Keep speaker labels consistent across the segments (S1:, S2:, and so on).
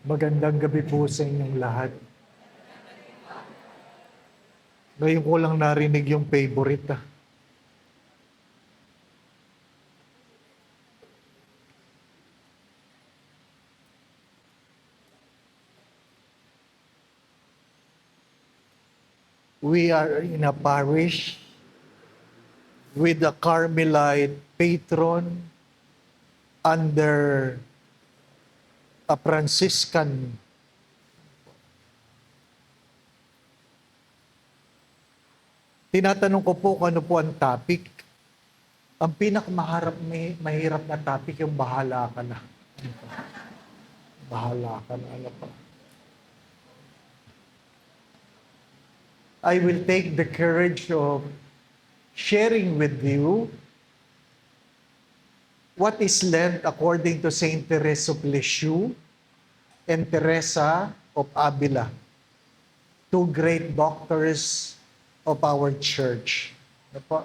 S1: Magandang gabi po sa inyong lahat. Ngayon ko lang narinig yung favorite. We are in a parish with a Carmelite patron under a Franciscan. Tinatanong ko po kung ano po ang topic. Ang mahirap na topic yung bahala ka na. Bahala ka na. Ano pa? I will take the courage of sharing with you what is Lent according to Saint Teresa of Lisieux and Teresa of Avila, two great doctors of our church. Ano po?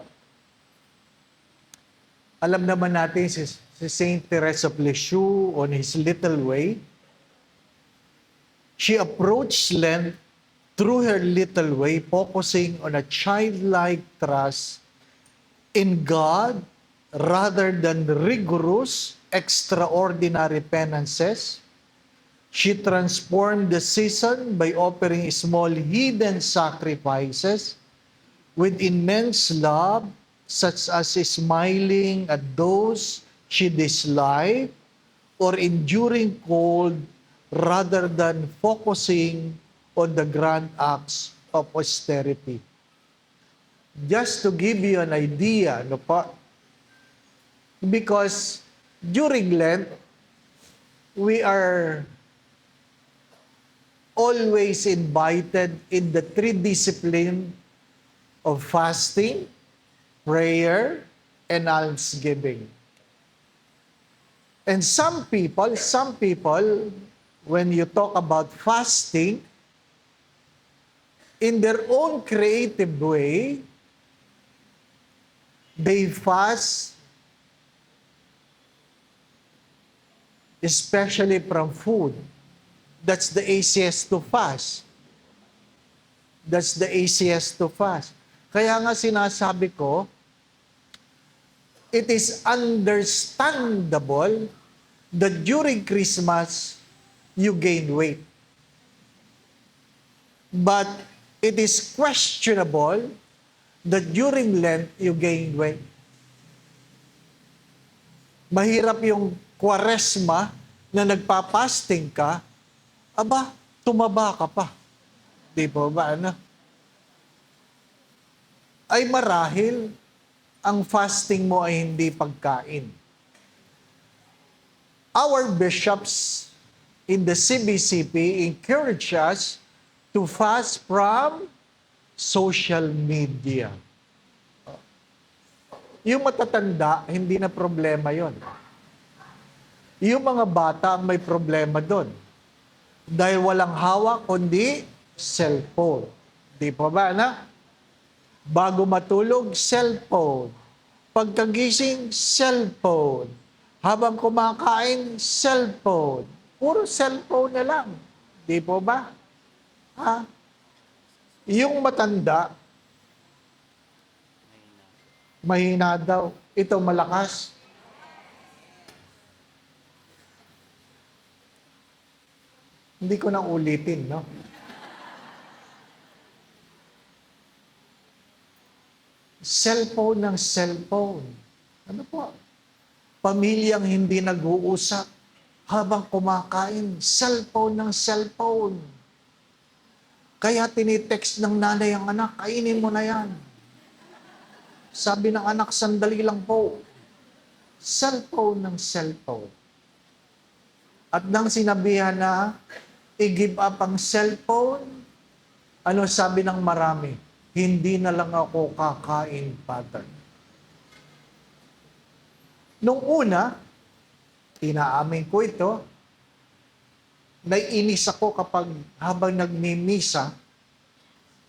S1: Alam naman natin si Saint Teresa of Lisieux on his little way. She approached Lent through her little way, focusing on a childlike trust in God rather than rigorous, extraordinary penances. She transformed the season by offering small hidden sacrifices with immense love, such as smiling at those she disliked or enduring cold rather than focusing on the grand acts of austerity. Just to give you an idea, no po? Because during Lent, we are always invited in the three disciplines of fasting, prayer, and almsgiving. And some people, when you talk about fasting, in their own creative way, they fast, especially from food. That's the easiest to fast. That's the easiest to fast. Kaya nga sinasabi ko, it is understandable that during Christmas, you gain weight. But it is questionable that during Lent, you gain weight. Mahirap yung Kwaresma na nagpa-fasting ka, aba, tumaba ka pa. Di po ba, ano? Ay marahil, ang fasting mo ay hindi pagkain. Our bishops in the CBCP encourage us to fast from social media. Yung matatanda, hindi na problema yon. Yung mga bata ang may problema doon. Dahil walang hawak, kundi cellphone. Di pa ba, na? Bago matulog, cellphone. Pagkagising, cellphone. Habang kumakain, cellphone. Puro cellphone na lang. Di po ba? Ha? Yung matanda, mahina daw. Ito malakas. Hindi ko na ulitin, no? Cellphone ng cellphone. Ano po? Pamilyang hindi nag-uusap habang kumakain, cellphone ng cellphone. Kaya tinitext ng nanay ang anak, kainin mo na yan. Sabi ng anak, sandali lang po. Cellphone ng cellphone. At nang sinabihan na, i-give up ang cellphone, ano sabi ng marami? Hindi na lang ako kakain, Father. Nung una, inaamin ko ito, naiinis ako kapag habang nagmimisa,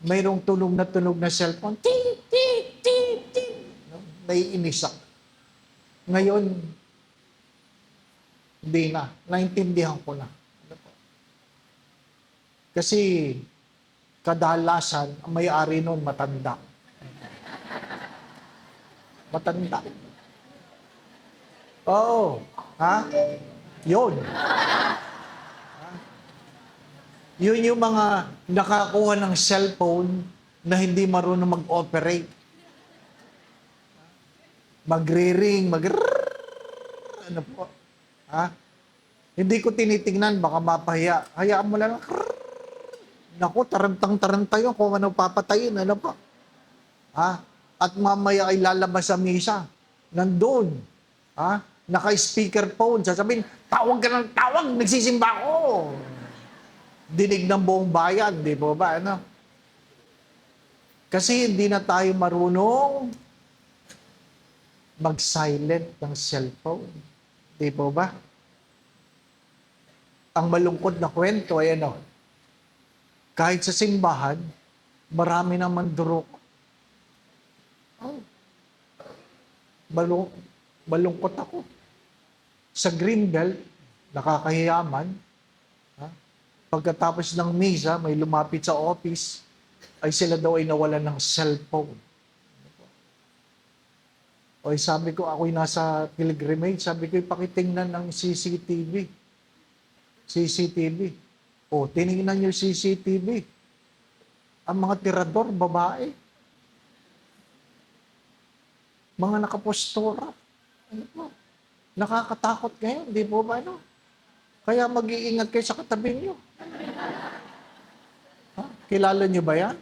S1: mayroong tunog na cellphone, ting, ting, ting, ting. Naiinis ako. Ngayon, hindi na. Naintindihan ko na. Kasi kadalasan, ang may-ari nun matanda. Matanda. Oo. Ha? Yun. Yun yung mga nakakuha ng cellphone na hindi marunong mag-operate. Magre-ring, ano po. Ha? Hindi ko tinitingnan, baka mapahiya. Hayaan mo lang. Naku, tarantang-taranta yun kung ano papatayin, ano po. Ha? At mamaya ay lalabas sa misa. Nandun. Ha? Naka-speaker phone. Sasabihin, tawag ka ng tawag, nagsisimba ako. Dinig ng buong bayan, di po ba? Ano? Kasi hindi na tayo marunong mag-silent ng cellphone. Di po ba? Ang malungkot na kwento ay ano, kahit sa simbahan, marami naman durok. Oh, malungkot ako. Sa Greenbelt, nakakahiyaman. Ha? Pagkatapos ng misa, may lumapit sa office, ay sila daw ay nawalan ng cellphone. O sabi ko, ako'y nasa pilgrimage, sabi ko, pakitingnan ng CCTV. CCTV. O, tinignan niyo CCTV. Ang mga tirador, babae. Mga nakapostura. Ano po? Nakakatakot ngayon, di po ba, ano? Kaya mag-iingat kayo sa katabi niyo. Ha? Kilala niyo ba yan?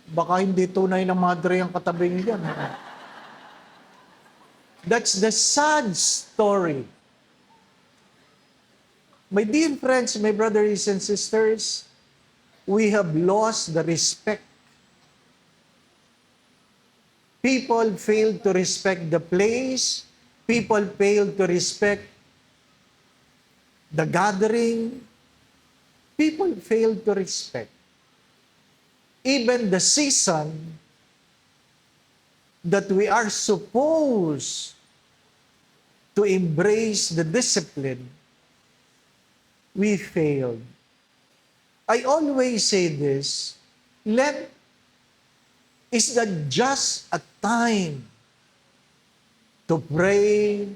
S1: Baka hindi tunay na madre ang katabi niyo yan. That's the sad story. My dear friends, my brothers and sisters, we have lost the respect. People fail to respect the place. People fail to respect the gathering. People fail to respect even the season that we are supposed to embrace the discipline. We failed. I always say this, Lent is not just a time to pray,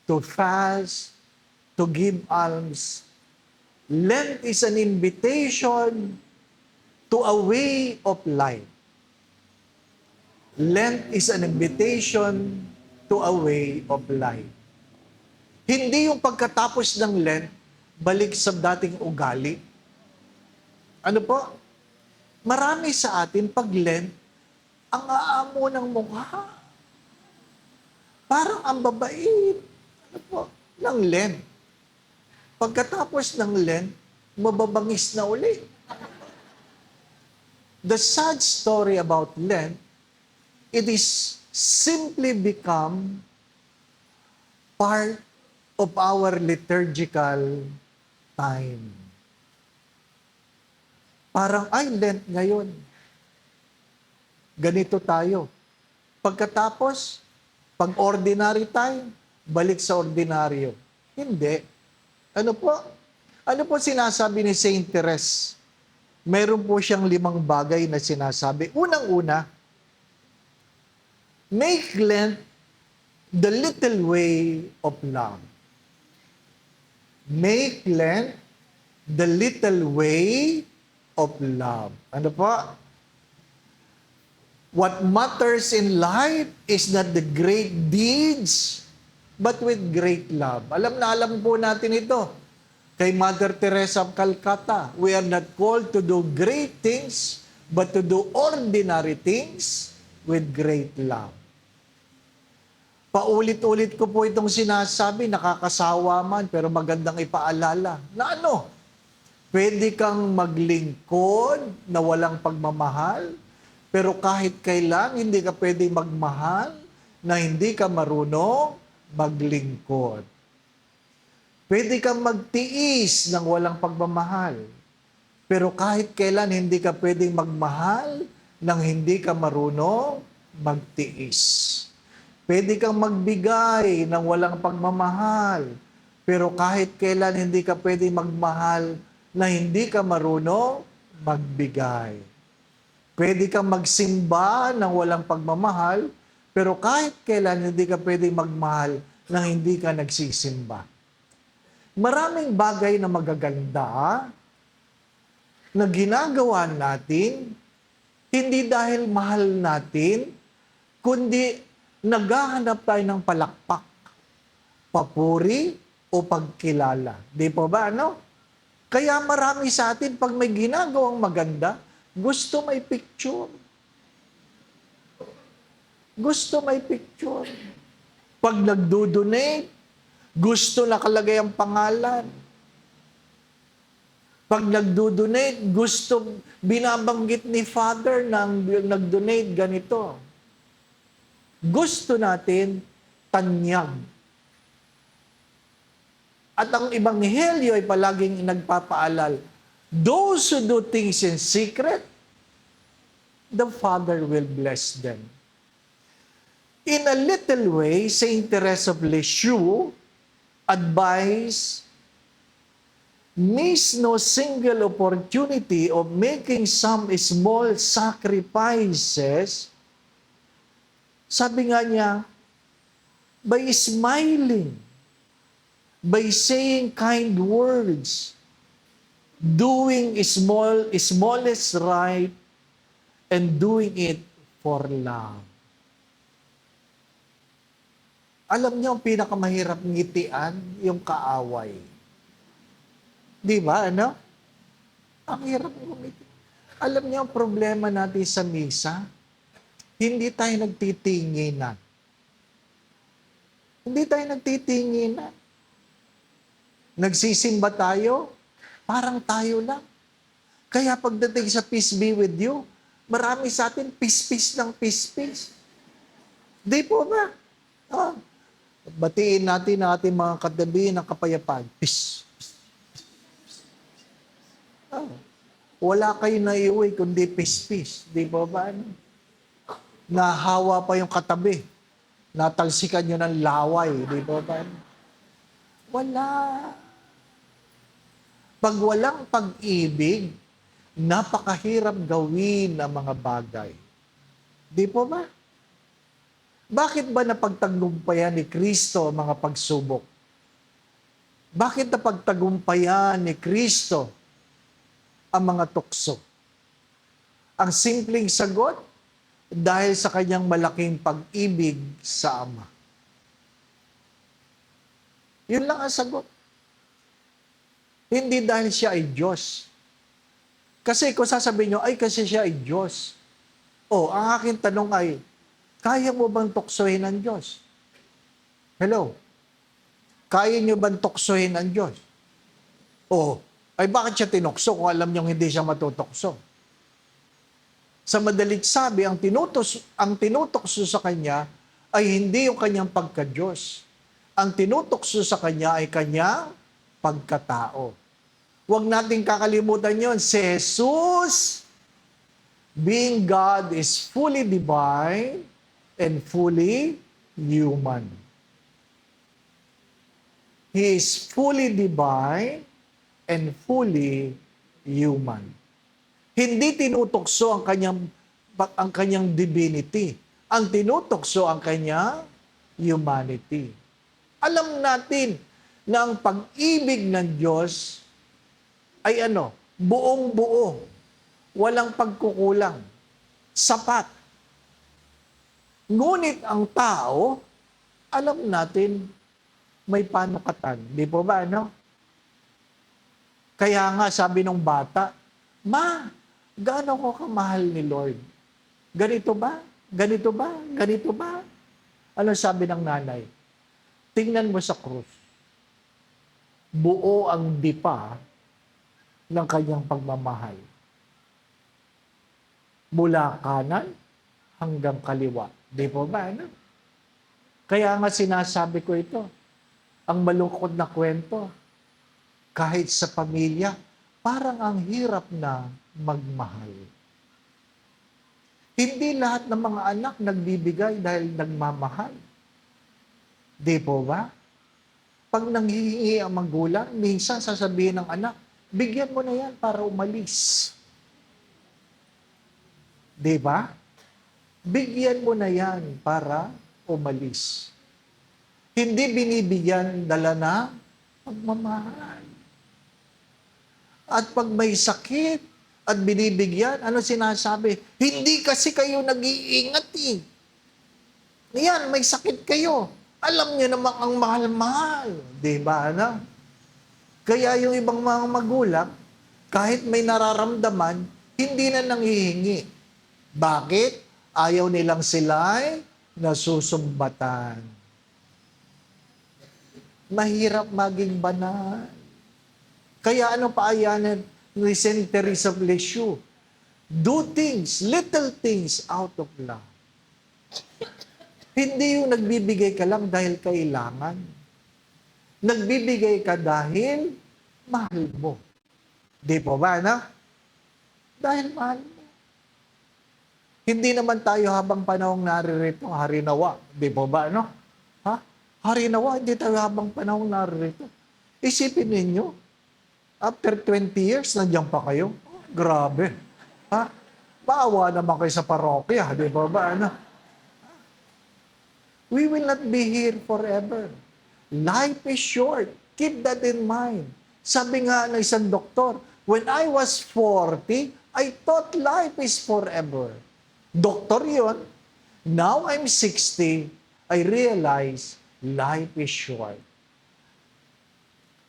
S1: to fast, to give alms. Lent is an invitation to a way of life. Lent is an invitation to a way of life. Hindi yung pagkatapos ng Lent, balik sa dating ugali. Ano po? Marami sa atin pag Lent, ang aamo ng mukha. Parang ang babait. Ano po? Ng Lent. Pagkatapos ng Lent, mababangis na uli. The sad story about Lent, it is simply become part of our liturgical time. Parang, ay, Lent ngayon. Ganito tayo. Pagkatapos, pag ordinary time, balik sa ordinaryo. Hindi. Ano po? Ano po sinasabi ni Saint Therese? Meron po siyang 5 bagay na sinasabi. Unang-una, make Lent the little way of love. Make Lent the little way of love. Ano po? What matters in life is not the great deeds, but with great love. Alam na alam po natin ito. Kay Mother Teresa of Calcutta, we are not called to do great things, but to do ordinary things with great love. Paulit-ulit ko po itong sinasabi, nakakasawa man, pero magandang ipaalala. Na ano? Pwede kang maglingkod na walang pagmamahal, pero kahit kailan, hindi ka pwedeng magmahal na hindi ka marunong maglingkod. Pwede kang magtiis ng walang pagmamahal, pero kahit kailan, hindi ka pwedeng magmahal nang hindi ka marunong magtiis. Pwede kang magbigay ng walang pagmamahal, Pero kahit kailan hindi ka pwede magmahal na hindi ka marunong magbigay. Pwede kang magsimba ng walang pagmamahal, pero kahit kailan hindi ka pwede magmahal na hindi ka nagsisimba. Maraming bagay na magaganda na ginagawa natin, hindi dahil mahal natin, kundi naghahanap tayo ng palakpak, papuri, o pagkilala. Di po ba, ano? Kaya marami sa atin, pag may ginagawang maganda, gusto may picture. Gusto may picture. Pag nagdo-donate, gusto nakalagay ang pangalan. Pag nagdo-donate, gusto binabanggit ni Father nang nag-donate ganito. Gusto natin tanyag. At ang Ebanghelyo ay palaging nagpapaalal, those who do things in secret, the Father will bless them. In a little way, Saint Teresa of Lisieux advised, miss no single opportunity of making some small sacrifices. Sabi nga niya, by smiling, by saying kind words, doing smallest right, and doing it for love. Alam niyo, ang pinakamahirap ngitian, yung kaaway. Di ba, ano? Ang hirap ngumiti. Alam niyo, ang problema natin sa misa, hindi tayo nagtitinginan. Hindi tayo nagtitinginan. Nagsisimba tayo, parang tayo lang. Kaya pagdating sa peace be with you, marami sa atin peace ng peace. Di po ba? Batiin natin ang ating mga katabi ng kapayapaan. Peace. Wala kayo na iuwi kundi peace. Di po ba? Nahawa pa yung katabi. Natalsikan nyo ng laway. Di po ba? Wala. Pag walang pag-ibig, napakahirap gawin ang mga bagay. Di po ba? Bakit ba napagtagumpayan ni Kristo ang mga pagsubok? Bakit napagtagumpayan ni Kristo ang mga tukso? Ang simpleng sagot, dahil sa kanyang malaking pag-ibig sa Ama. Yun lang ang sagot. Hindi dahil siya ay Diyos. Kasi kung sasabihin nyo, ay kasi siya ay Diyos. Ang aking tanong ay, kaya mo bang tuksohin ang Diyos? Hello? Kaya nyo bang tuksohin ang Diyos? Ay bakit siya tinukso kung alam nyo hindi siya matutokso? Sa madalit sabi, ang tinutokso sa Kanya ay hindi yung Kanyang pagka-Diyos. Ang tinutokso sa Kanya ay Kanyang pagkatao. Huwag nating kakalimutan yon. Si Jesus, being God, is fully divine and fully human. He is fully divine and fully human. Hindi tinutokso ang kanyang divinity. Ang tinutokso ang kanyang humanity. Alam natin na ang pag-ibig ng Diyos ay buong-buo, walang pagkukulang, sapat. Ngunit ang tao, alam natin, may panukatan. Di po ba, Kaya nga, sabi ng bata, Ma, gaano ko kamahal ni Lord? Ganito ba? Ganito ba? Ganito ba? Ano sabi ng nanay? Tingnan mo sa krus. Buo ang dipa ng kanyang pagmamahal. Mula kanan hanggang kaliwa. Di po ba, Kaya nga sinasabi ko ito, ang malungkot na kwento, kahit sa pamilya, parang ang hirap na magmahal. Hindi lahat ng mga anak nagbibigay dahil nagmamahal. Di po ba? Pag nanghihingi ang magulang, minsan sasabihin ng anak, bigyan mo na yan para umalis. Di ba? Bigyan mo na yan para umalis. Hindi binibigyan dala na pagmamahal. At pag may sakit at binibigyan, ano sinasabi? Hindi kasi kayo nag-iingat eh. Yan, may sakit kayo. Alam niyo naman ang mahal-mahal. Di ba, ano? Kaya yung ibang mga magulang, kahit may nararamdaman, hindi na nanghihingi. Bakit? Ayaw nilang sila'y nasusumbatan. Mahirap maging banal. Kaya ano paayanan ni Saint Teresa of Lisieux? Do things, little things out of love. Hindi yung nagbibigay ka lang dahil kailangan. Nagbibigay ka dahil mahal mo. Di po ba, na? Dahil mahal mo. Hindi naman tayo habang panahong naririto, harinawa. Di po ba, no? Ha? Harinawa, hindi tayo habang panahong naririto. Isipin ninyo, after 20 years, nandiyan pa kayo? Oh, grabe. Ha? Maawa naman kayo sa parokya, di ba ba, ano? We will not be here forever. Life is short. Keep that in mind. Sabi nga ng isang doktor, when I was 40, I thought life is forever. Doktor yun. Now I'm 60, I realize life is short.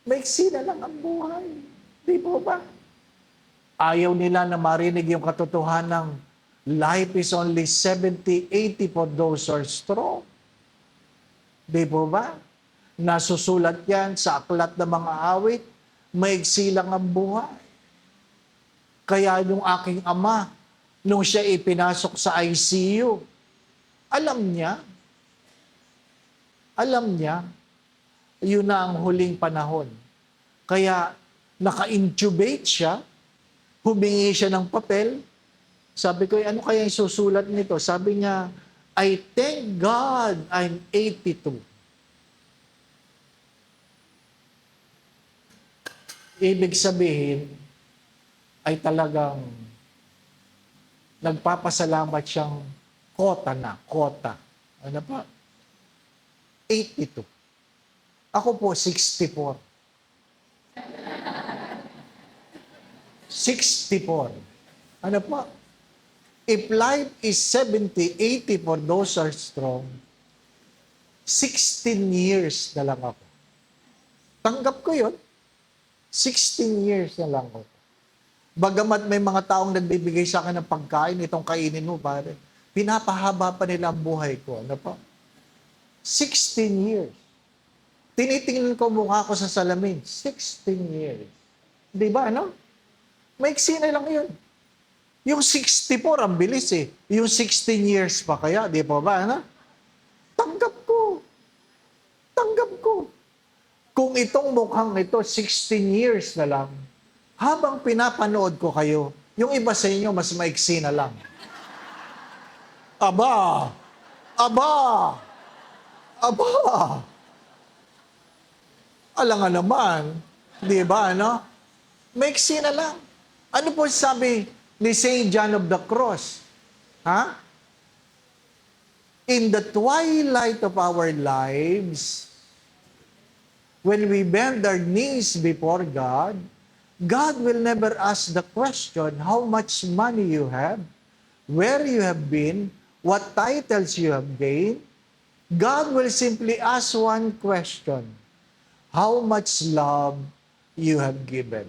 S1: Maiksi na lang ang buhay. Di po ba? Ayaw nila na marinig yung katotohanan ng life is only 70, 80 for those who are strong. Di po ba? Nasusulat yan sa aklat ng mga awit, maiksi lang ang buhay. Kaya yung aking ama, nung siya ipinasok sa ICU, alam niya, yun na ang huling panahon. Kaya naka-intubate siya, humingi siya ng papel. Sabi ko, ano kaya yung susulat nito? Sabi niya, I thank God I'm 82. Ibig sabihin, ay talagang nagpapasalamat siyang kota. Ano pa? 82. Ako po, 64. 64. Ano pa? If life is 70, 80 for those who are strong, 16 years na lang ako. Tanggap ko yun. 16 years na lang ako. Bagamat may mga taong nagbibigay sa akin ng pagkain, itong kainin mo, pare. Pinapahaba pa nila ang buhay ko. Ano pa? 16 years. Tinitingnan ko mukha ko sa salamin. 16 years. Di ba, ano? Maiksi na lang yun. Yung 64, ang bilis eh. Yung 16 years pa kaya, di ba ba, ano? Tanggap ko. Kung itong mukhang ito, 16 years na lang, habang pinapanood ko kayo, yung iba sa inyo, mas maiksi na lang. Aba! Alangan naman, di ba, ano? Maiksi na lang. Ano po sabi ni Saint John of the Cross? Ha? In the twilight of our lives, when we bend our knees before God, God will never ask the question how much money you have, where you have been, what titles you have gained. God will simply ask one question, how much love you have given.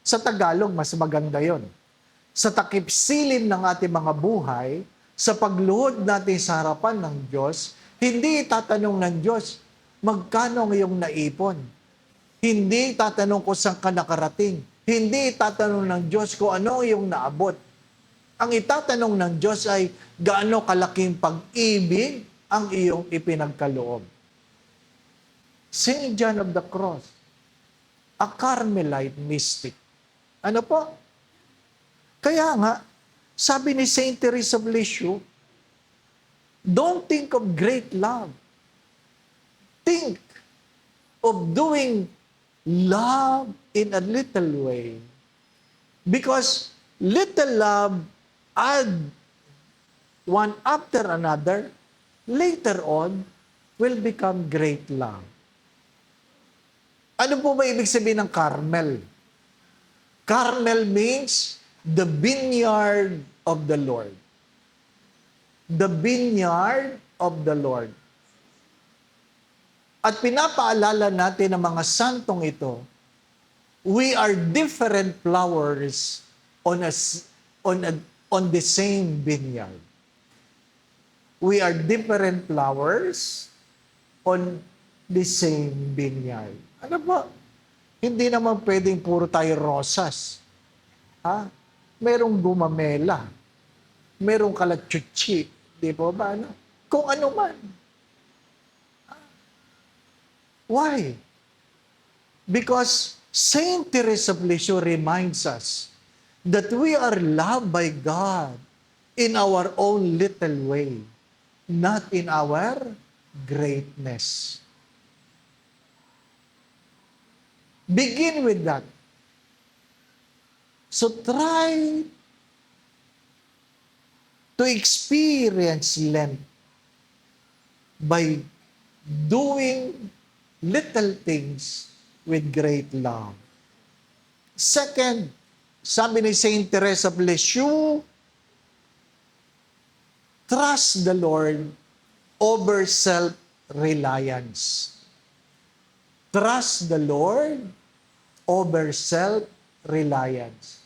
S1: Sa Tagalog, mas maganda yon. Sa takip silim ng ating mga buhay, sa pagluhod natin sa harapan ng Diyos, hindi itatanong ng Diyos, magkano ang iyong naipon? Hindi itatanong kung saan ka nakarating. Hindi itatanong ng Diyos kung ano ang iyong naabot. Ang itatanong ng Diyos ay gaano kalaking pag-ibig ang iyong ipinagkaloob. Saint John of the Cross, a Carmelite mystic. Ano po? Kaya nga, sabi ni Saint Teresa of Lisieux, don't think of great love. think of doing love in a little way. Because little love add one after another, later on, will become great love. Ano po ba ibig sabihin ng Carmel? Carmel means the vineyard of the Lord. The vineyard of the Lord. At pinapaalala natin ang mga santong ito, we are different flowers on the same vineyard. We are different flowers on the same vineyard. Ano ba? Hindi naman pwedeng puro tayo rosas. Ha? Merong gumamela. Merong kalatsutsi. Di po ba? Ano? Kung ano man. Why? Because Saint Teresa of Lisieux reminds us that we are loved by God in our own little way, not in our greatness. Begin with that. So try to experience Lent by doing little things with great love. Second, sabi ni Saint Teresa of Lisieux, trust the Lord over self-reliance. Trust the Lord over self-reliance.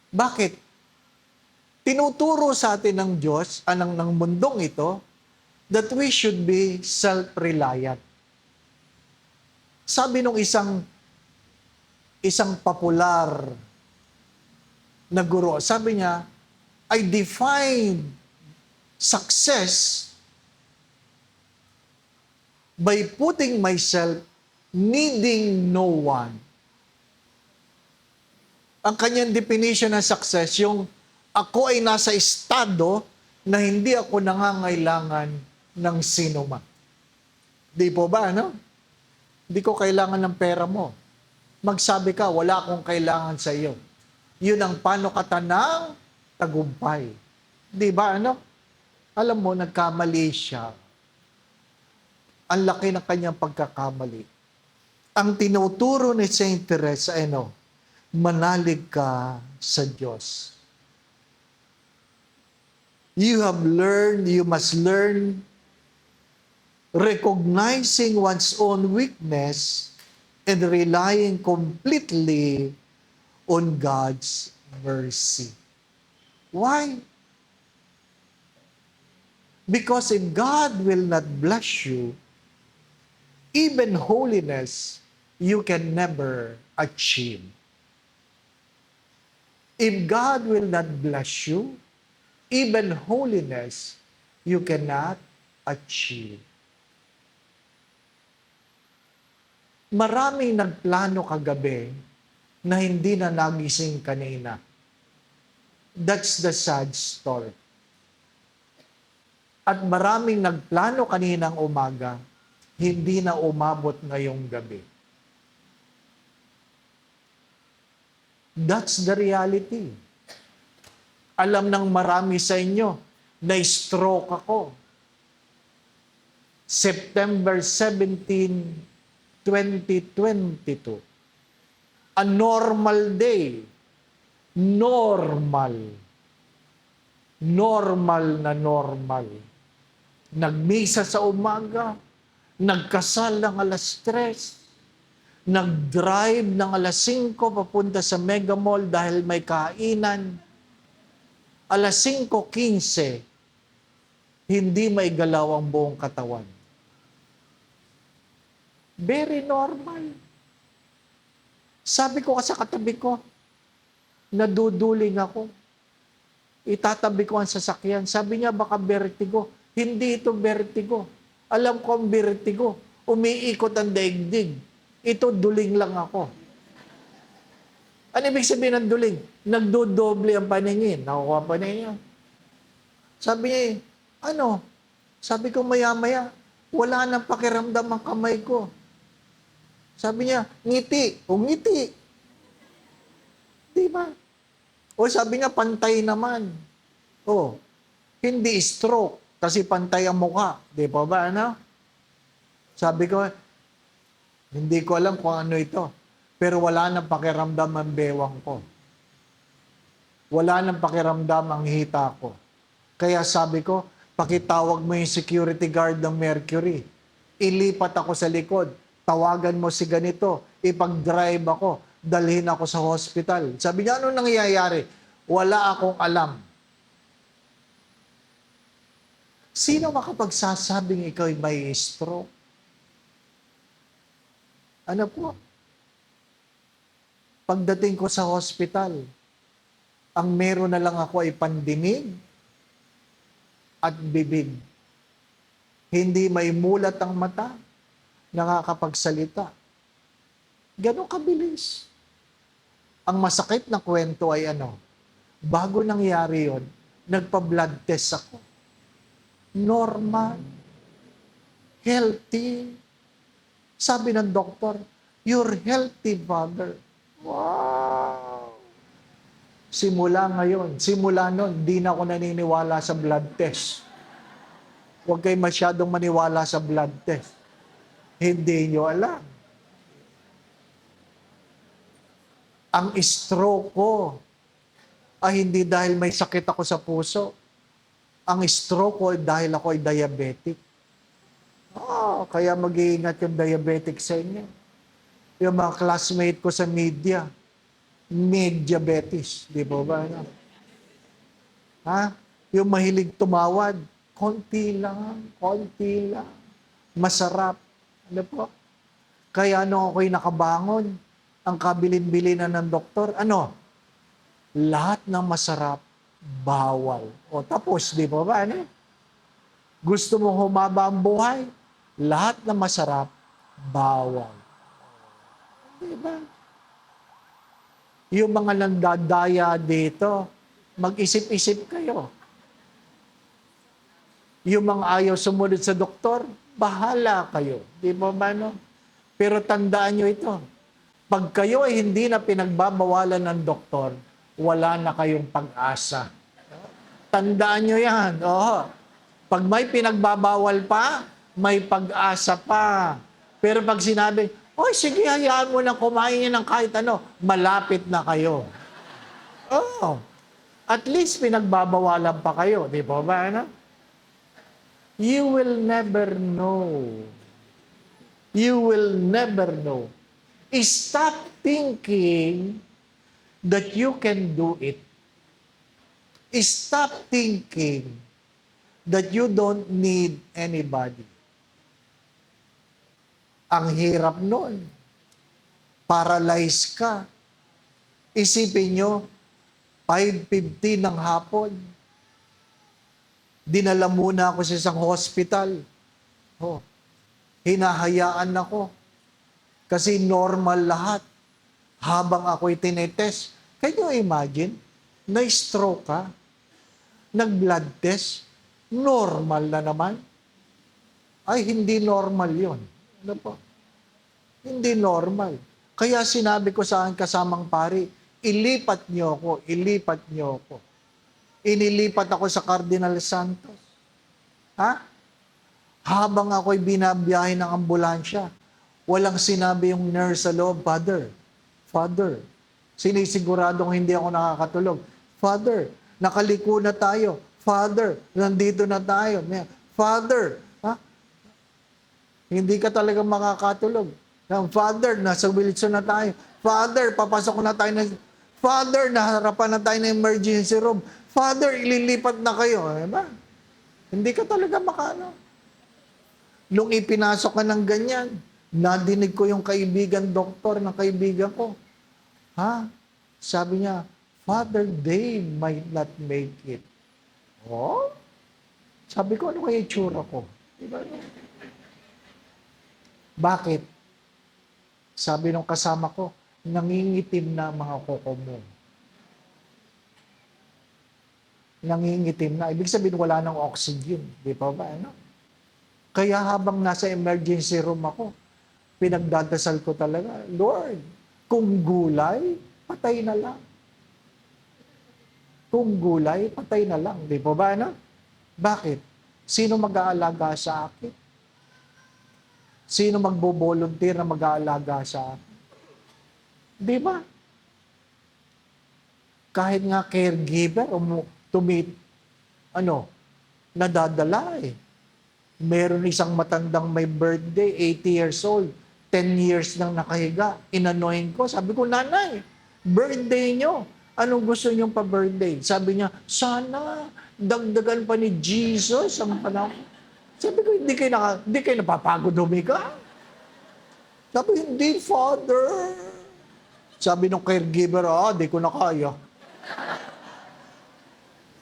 S1: Bakit? Tinuturo sa atin ng Diyos, ng mundong ito, that we should be self-reliant. Sabi nung isang popular na guro, sabi niya, I define success by putting myself needing no one. Ang kanyang definition ng success, yung ako ay nasa estado na hindi ako nangangailangan ng sino man. Di po ba, ano? Hindi ko kailangan ng pera mo. Magsabi ka, wala akong kailangan sa iyo. Yun ang panukatan ng tagumpay. Di ba, ano? Alam mo, nagkamali siya. Ang laki ng kanyang pagkakamali. Ang tinuturo ni Saint Teresa, manalig ka sa Diyos. You must learn recognizing one's own weakness and relying completely on God's mercy. Why? Because if God will not bless you, even holiness, you can never achieve. If God will not bless you, even holiness, you cannot achieve. Maraming nagplano kagabi na hindi na nagising kanina. That's the sad story. At maraming nagplano kaninang umaga, hindi na umabot ngayong gabi. That's the reality. Alam ng marami sa inyo, na-stroke ako. September 17, 2022. A normal day. Normal. Normal na normal. Nagmisa sa umaga, nagkasal ng alas 3, nag-drive ng alas 5 papunta sa Mega Mall dahil may kainan. Alas 5:15, hindi may galaw ang buong katawan. Very normal. Sabi ko sa katabi ko, naduduling ako. Itatabi ko ang sasakyan. Sabi niya, baka vertigo. Hindi ito vertigo. Alam ko ang vertigo. Umiikot ang daigdig. Ito, duling lang ako. Ano ibig sabihin ng duling? Nagdodoble ang paningin. Nakuha pa niya. Sabi niya, ano? Sabi ko, maya-maya, Wala nang pakiramdam ang kamay ko. Sabi niya, ngiti. O ngiti. Di ba? O sabi niya, pantay naman. O, hindi stroke. Kasi pantay ang mukha. Di ba ba, ano? Sabi ko, hindi ko alam kung ano ito. Pero wala nang pakiramdam ang bewang ko. Wala nang pakiramdam ang hita ko. Kaya sabi ko, pakitawag mo yung security guard ng Mercury. Ilipat ako sa likod. Tawagan mo si ganito. Ipag-drive ako. Dalhin ako sa hospital. Sabi niya, ano nangyayari? Wala akong alam. Sino makapagsasabing ikaw may stroke? Ano po? Pagdating ko sa hospital, ang meron na lang ako ay pandinig at bibig. Hindi may mulat ang mata, nakakapagsalita. Ganon kabilis. Ang masakit na kwento ay ano, bago nangyari yon, nagpa-blood test ako. Normal. Healthy. Sabi ng doktor, you're healthy, father. Wow! Simula ngayon, simula noon, di na ako naniniwala sa blood test. Huwag kayo masyadong maniwala sa blood test. Hindi nyo alam. Ang stroke ko ay hindi dahil may sakit ako sa puso. Ang stroke ko ay dahil ako ay diabetic. Kaya mag-iingat yung diabetic sa inyo. Yung mga classmate ko sa media, diabetes. Di ba ba? Ano? Yung mahilig tumawad, konti lang. Masarap. Ano po? Kaya nung ako'y nakabangon, ang kabilin-bilin na ng doktor, ano? Lahat ng masarap, bawal. O tapos, di ba ba? Ano? Gusto mong humaba ang buhay? Lahat ng masarap, bawal. Di ba? Yung mga nandadaya dito, mag-isip-isip kayo. Yung mga ayaw sumunod sa doktor, bahala kayo. Di ba ba, no? Pero tandaan nyo ito, pag kayo ay hindi na pinagbabawalan ng doktor, wala na kayong pag-asa. Tandaan nyo yan. Oo. Pag may pinagbabawal pa, may pag-asa pa. Pero pag sinabi, oy, sige, hayaan mo na kumain niya ng kahit ano, malapit na kayo. Oh, at least pinagbabawalan pa kayo. Di ba ba, ano? You will never know. You will never know. Stop thinking that you can do it. Stop thinking that you don't need anybody. Ang hirap nun. Paralyzed ka. Isipin nyo, 5:50 ng hapon. Dinala muna ako sa isang hospital. Hinahayaan ako. Kasi normal lahat. Habang ako'y tinetest. Can you imagine? Na-stroke ka? Nag-blood test? Normal na naman? Ay, hindi normal yon. Ano po? Hindi normal. Kaya sinabi ko sa aking kasamang pari, ilipat niyo ako, ilipat niyo ako. Inilipat ako sa Cardinal Santos. Habang ako'y binabiyahe ng ambulansya, walang sinabi yung nurse sa loob, Father, sinisiguradong hindi ako nakakatulog. Father, nakaliko na tayo. Father, nandito na tayo. Father, hindi ka talaga makakatulog. Father, nasa Wilson na tayo. Father, papasok na tayo na... Father, naharapan na tayo ng emergency room. Father, ililipat na kayo. Diba? Hindi ka talaga makano. Nung ipinasok ka ng ganyan, nadinig ko yung kaibigan doktor ng kaibigan ko. Sabi niya, Father, they might not make it. Oh? Sabi ko, ano kaya itsura ko? Diba? Bakit? Sabi nung kasama ko, nangingitim na mga kuko mo. Nangingitim na. Ibig sabihin, wala ng oxygen. Di ba ba? Ano? Kaya habang nasa emergency room ako, pinagdadasal ko talaga, Lord, kung gulay, patay na lang. Kung gulay, patay na lang. Di po ba, ano? Bakit? Sino mag-aalaga sa akin? Sino magbo-volunteer na mag-aalaga sa akin? Di ba? Kahit nga caregiver, nadadala eh. Meron isang matandang may birthday, 80 years old, 10 years nang nakahiga. Inanoin ko, sabi ko, nanay, birthday nyo. Anong gusto nyong pa-birthday? Sabi niya, sana dagdagan pa ni Jesus ang panahon. Sabi ko, hindi kayo napapagod humiga. Sabi, hindi, Father. Sabi ng caregiver, di ko na kaya.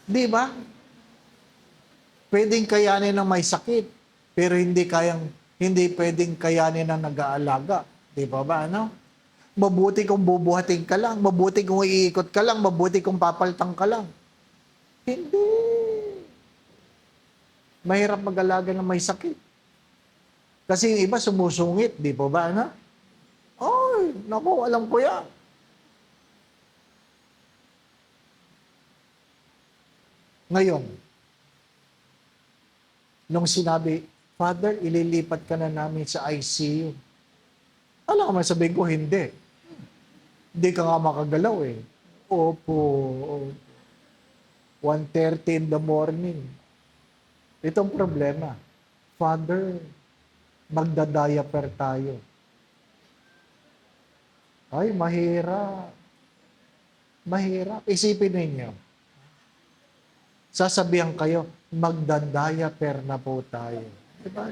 S1: Di ba? Pwedeng kayanin ng may sakit, pero hindi pwedeng kayanin ng nag-aalaga. Di ba ba, ano? Mabuti kung bubuhatin ka lang, mabuti kung iikot ka lang, mabuti kung papaltang ka lang. Hindi. Mahirap mag-alaga ng may sakit. Kasi yung iba sumusungit, di ba ba, ano? Ay, naku, alam ko yan. Ngayon, nung sinabi, Father, ililipat ka na namin sa ICU. Alam ko man sabihin ko, hindi. Hindi ka nga makagalaw eh. Opo. 1:30 in the morning. Itong problema. Father, magda-diaper tayo. Ay, mahirap. Mahirap. Isipin ninyo. Sasabihan kayo, magda-diaper na po tayo. Diba?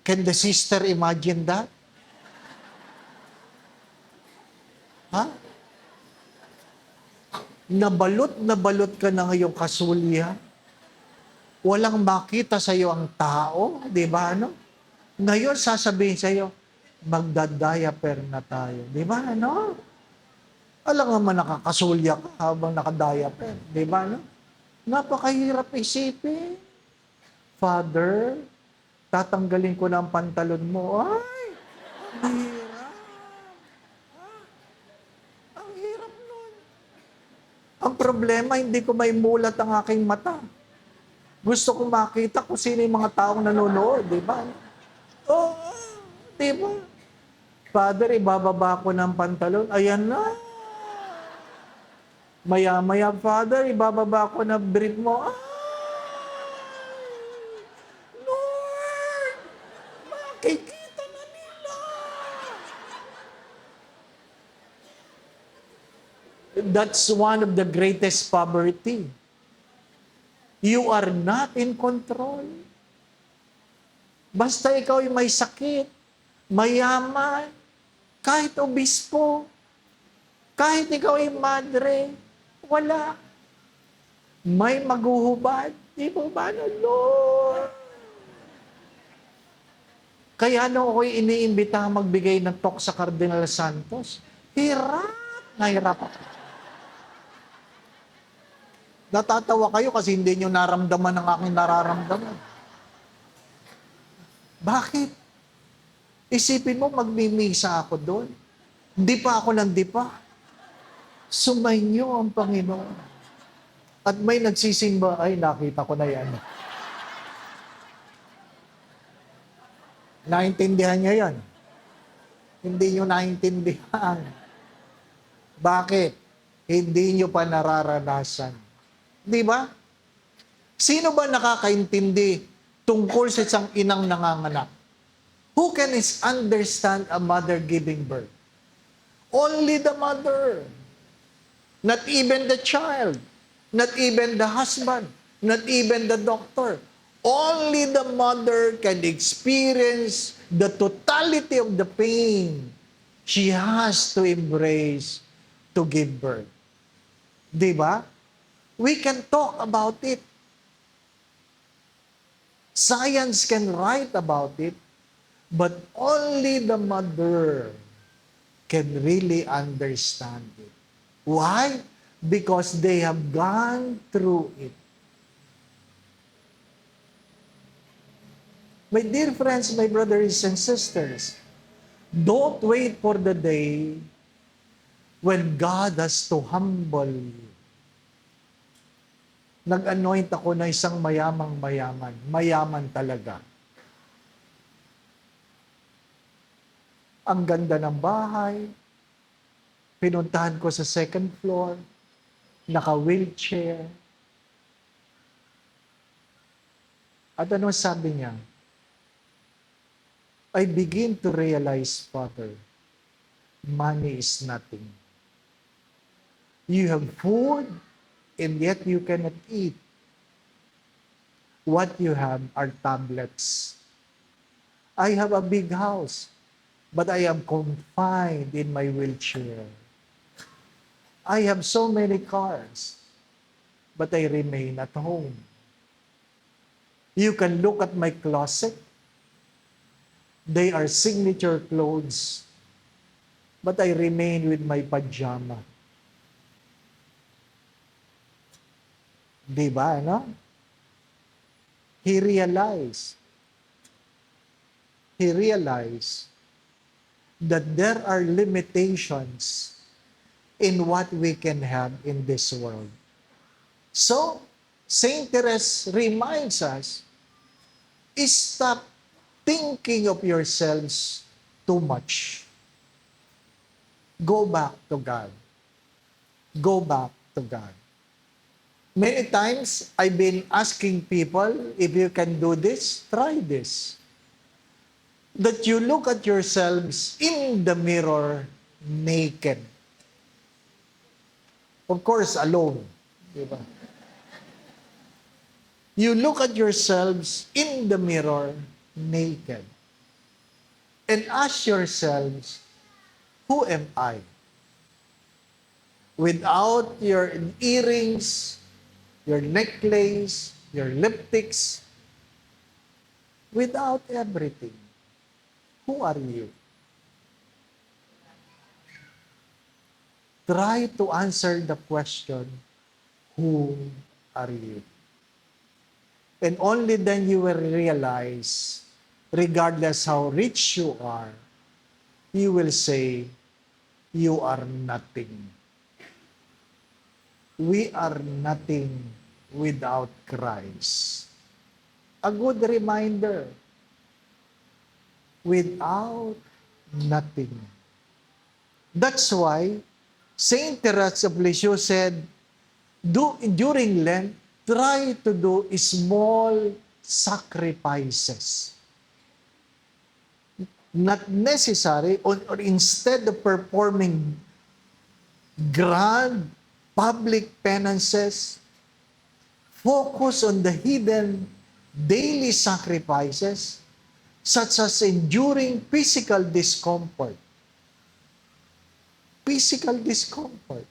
S1: Can the sister imagine that? Ha? Nabalot ka na ngayong kasulihan. Walang makita sa iyo ang tao, di ba? Ano? Ngayon sasabihin sa iyo, magda-diaper na tayo. Di ba? Ano? Alam naman nakakasulya ka habang nakadiaper. Di ba? Ano? Napakahirap isipin. Father, tatanggalin ko na ang pantalon mo. Ay, ang hirap. Ang hirap nun. Ang problema, hindi ko may mulat ang aking mata. Gusto ko makita kung sino yung mga taong nanonood, di ba? Oo, di ba? Father, ibababa ko ng pantalon. Ayan na. Maya-maya, Father, ibababa ko na brief mo. Ay, Lord, makikita na nila. That's one of the greatest poverty. You are not in control. Basta ikaw ay may sakit, mayaman, kahit obispo, kahit ikaw ay madre, wala. May maghuhubad. Di ba ba na, Lord? Kaya nung ako'y iniimbita magbigay ng talk sa Cardinal Santos, hirap na hirap ako. Natatawa kayo kasi hindi nyo naramdaman ang aking nararamdaman. Bakit? Isipin mo, magmimisa ako doon. Di pa ako ng di pa. Sumainyo ang Panginoon. At may nagsisimba, ay nakita ko na yan. Naintindihan niya yan. Hindi nyo naintindihan. Bakit? Hindi nyo pa nararanasan. Di ba? Sino ba nakakaintindi tungkol sa isang inang nanganganak? Who can understand a mother giving birth? Only the mother. Not even the child. Not even the husband. Not even the doctor. Only the mother can experience the totality of the pain she has to embrace to give birth. Di ba? We can talk about it. Science can write about it, but only the mother can really understand it. Why? Because they have gone through it. My dear friends, my brothers and sisters, don't wait for the day when God has to humble you. Nag-anoint ako na isang mayamang mayaman. Mayaman talaga. Ang ganda ng bahay. Pinuntahan ko sa second floor. Naka-wheelchair. At ano sabi niya? I begin to realize, Father, money is nothing. You have food, and yet you cannot eat. What you have are tablets. I have a big house, but I am confined in my wheelchair. I have so many cars, but I remain at home. You can look at my closet. They are signature clothes, but I remain with my pajama. Diba, no? He realized that there are limitations in what we can have in this world. So, Saint Therese reminds us, stop thinking of yourselves too much. Go back to God. Go back to God. Many times, I've been asking people, if you can do this, try this. That you look at yourselves in the mirror naked. Of course, alone. Diba? You look at yourselves in the mirror naked. And ask yourselves, who am I? Without your earrings, your necklace, your lipsticks, without everything, who are you? Try to answer the question, who are you? And only then you will realize, regardless how rich you are, you will say, you are nothing. We are nothing without Christ. A good reminder, without nothing. That's why Saint Therese of Lisieux said, during Lent, try to do small sacrifices. Not necessary, or instead of performing grand public penances, focus on the hidden daily sacrifices, such as enduring physical discomfort. Physical discomfort.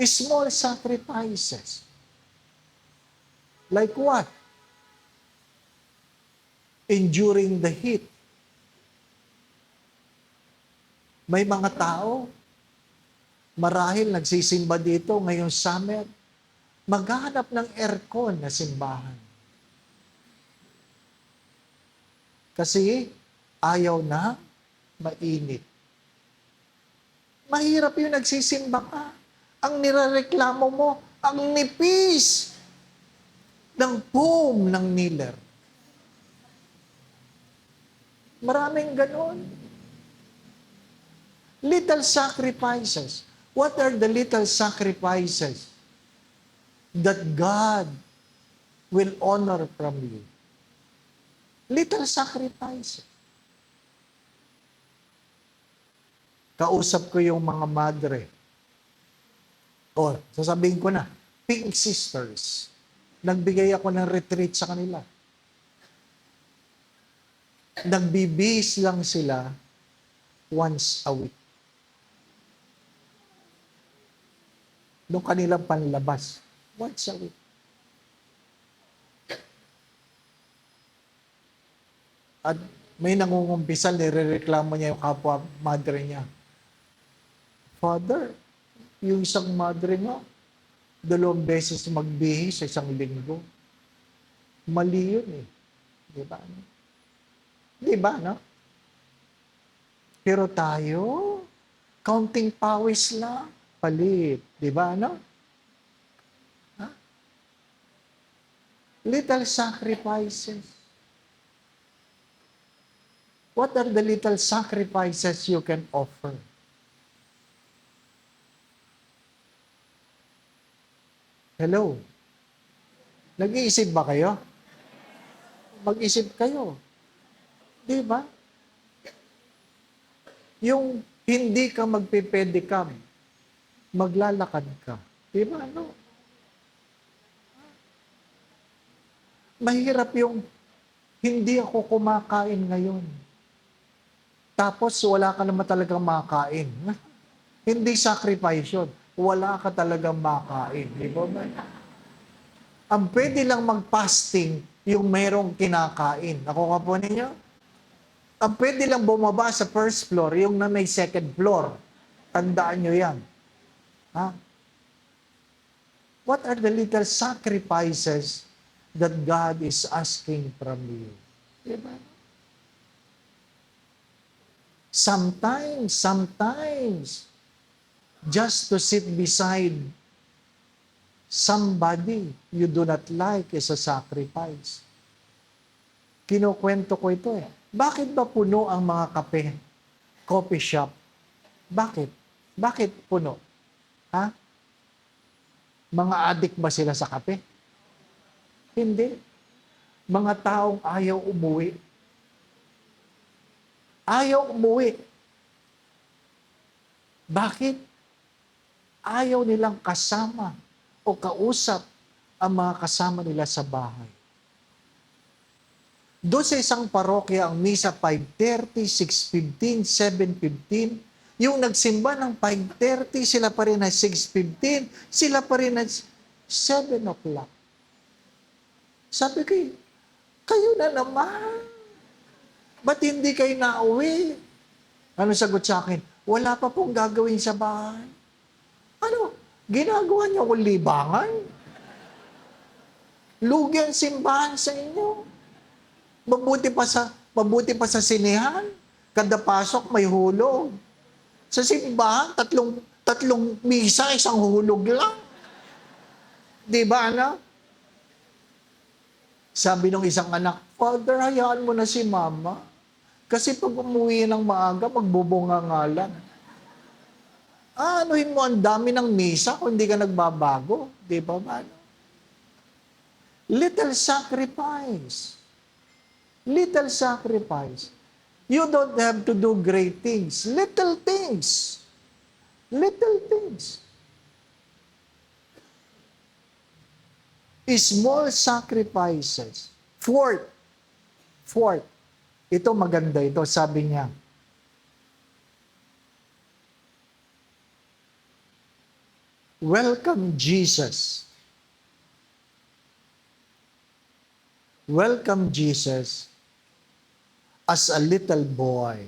S1: Small sacrifices. Like what? Enduring the heat. May mga tao, marahil nagsisimba dito ngayong summer, maghanap ng aircon na simbahan. Kasi ayaw na mainit. Mahirap yung nagsisimba ka. Ang nirereklamo mo, ang nipis ng foam ng kneeler. Maraming ganon. Little sacrifices. What are the little sacrifices that God will honor from you? Little sacrifices. Kausap ko yung mga madre. O, sasabihin ko na, Pink Sisters. Nagbigay ako ng retreat sa kanila. Nagbibihis lang sila once a week. Nung kanilang panlabas, once a week. At may nangungumpisal, nirereklamo niya yung kapwa madre niya. Father, yung isang madre nga, 2 beses magbihis sa isang linggo. Mali yun eh. Di ba? Di ba, no? Pero tayo, counting pawis lang, palit. Di ba, no? Ha? Little sacrifices. What are the little sacrifices you can offer? Hello? Nag-iisip ba kayo? Mag-isip kayo. Di ba? Yung hindi ka magpe-pedicab, maglalakad ka. Di ba, no? Mahirap yung hindi ako kumakain ngayon. Tapos wala ka naman talagang makain. Hindi sacrifice yun. Wala ka talagang makain. Di ba ba? Ang pwede lang mag-fasting yung merong kinakain. Nakuha po ninyo? Ang pwede lang bumaba sa first floor yung na may second floor. Tandaan nyo yan. Ha? What are the little sacrifices that God is asking from you? Diba? Sometimes, just to sit beside somebody you do not like is a sacrifice. Kinukwento ko ito eh. Bakit ba puno ang mga kape? Coffee shop. Bakit? Bakit puno? Ha? Mga adik ba sila sa kape? Hindi. Mga taong ayaw umuwi. Ayaw umuwi. Bakit? Ayaw nilang kasama o kausap ang mga kasama nila sa bahay. Doon sa isang parokya, ang misa 5:30, 6:15, 7:15, yung nagsimba ng 5:30, sila pa rin na 6:15, sila pa rin na 7 o'clock. Sabi ko, kayo na naman. Ba't hindi kayo nauwi? Ano sagot sa akin? Wala pa pong gagawin sa bahay. Ano? Ginagawa niyo akong libangan? Lugi ang simbahan sa inyo. Mabuti pa sa sinehan. Kada pasok may hulog. Sa simbahan, tatlong misa, isang hulog lang. Di ba, anak? Sabi ng isang anak, Father, hayaan mo na si Mama. Kasi pag umuwi ng maaga, magbubunga nga lang. Anuhin mo ang dami ng misa kung hindi ka nagbabago. Di ba, man? Little sacrifice. Little sacrifice. You don't have to do great things. Little things. Little things. Small sacrifices. Fourth. Ito maganda ito. Sabi niya, welcome Jesus. Welcome Jesus as a little boy.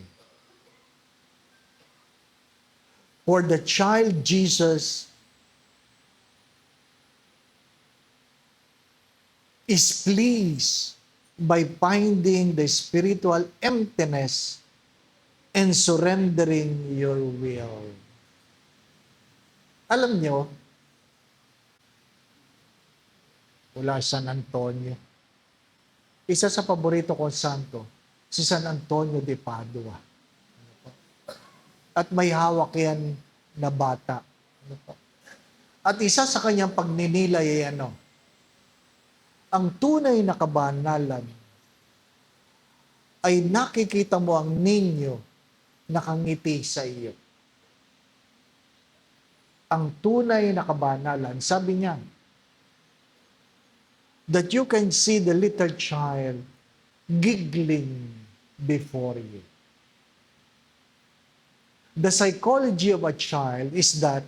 S1: For the child Jesus is pleased by finding the spiritual emptiness and surrendering your will. Alam nyo, mula San Antonio, isa sa paborito kong santo, si San Antonio de Padua. At may hawak yan na bata. At isa sa kanyang pagninilay ay ang tunay na kabanalan ay nakikita mo ang ninyo nakangiti sa iyo. Ang tunay na kabanalan, sabi niya, that you can see the little child giggling before you. The psychology of a child is that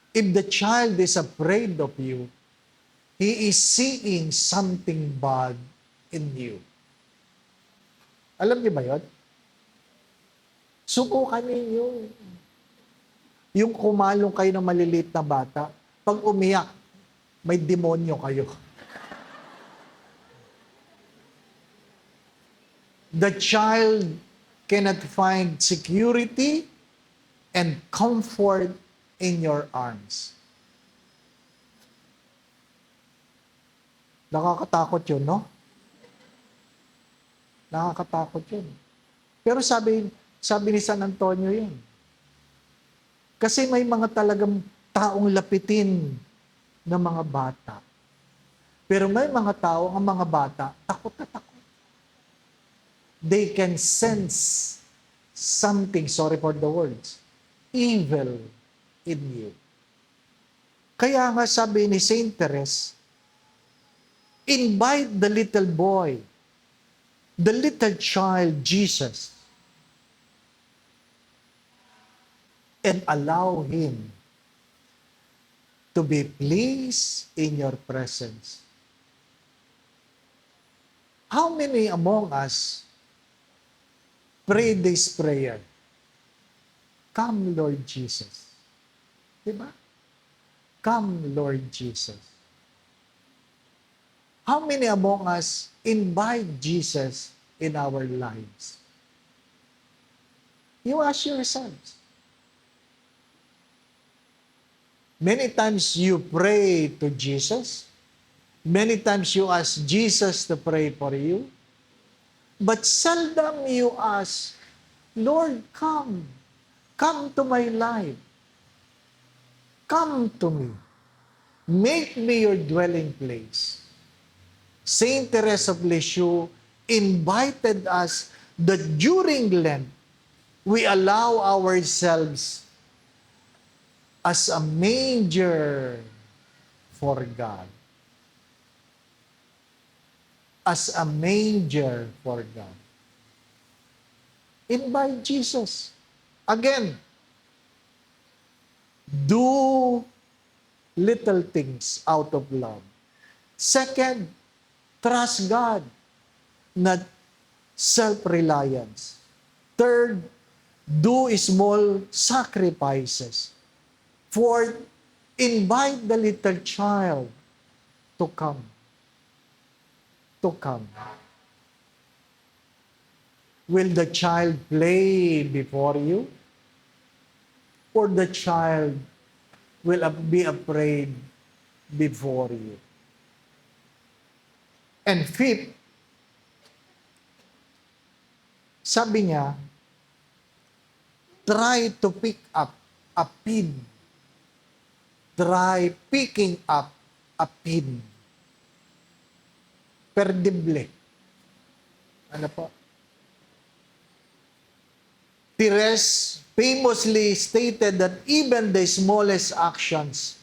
S1: if the child is afraid of you, he is seeing something bad in you. Alam niyo ba yun? Subukan ninyo. Yung kumalong kayo ng maliliit na bata, pag umiyak, may demonyo kayo. the child cannot find security and comfort in your arms. Nakakatakot yun, no? Nakakatakot yun. Pero sabi ni San Antonio yun. Kasi may mga talagang taong lapitin na mga bata. Pero may mga tao, ang mga bata, takot na takot. They can sense something, sorry for the words, evil in you. Kaya nga sabi ni Saint Therese, invite the little boy, the little child, Jesus, and allow him to be pleased in your presence. How many among us pray this prayer? Come, Lord Jesus. Diba? Come, Lord Jesus. How many among us invite Jesus in our lives? You ask yourselves. Many times you pray to Jesus. Many times you ask Jesus to pray for you. But seldom you ask, Lord, come. Come to my life. Come to me. Make me your dwelling place. Saint Therese of Lisieux invited us that during Lent, we allow ourselves as a manger for God. As a manger for God. Invite Jesus. Again, do little things out of love. Second, trust God, not self-reliance. Third, do small sacrifices. Fourth, invite the little child to come. To come. Will the child play before you? Or the child will be afraid before you? And fifth, sabi niya, try to pick up a pin. Try picking up a pin. Perdible. Ano po? Therese famously stated that even the smallest actions,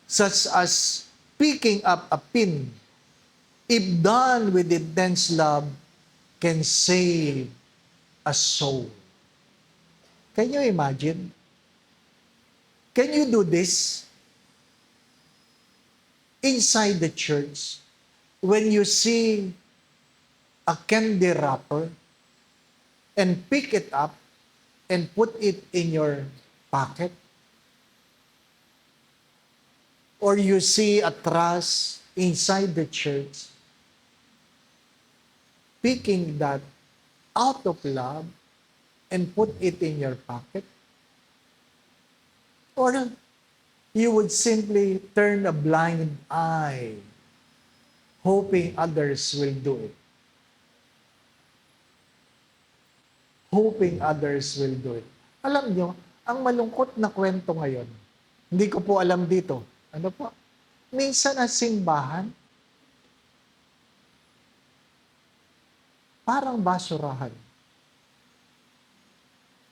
S1: such as picking up a pin, if done with intense love, can save a soul. Can you imagine? Can you do this? Inside the church, when you see a candy wrapper and pick it up and put it in your pocket, or you see a trust inside the church, picking that out of love and put it in your pocket, or you would simply turn a blind eye, hoping others will do it. Hoping others will do it. Alam nyo, ang malungkot na kwento ngayon, hindi ko po alam dito. Ano po? Minsan ang simbahan, parang basurahan.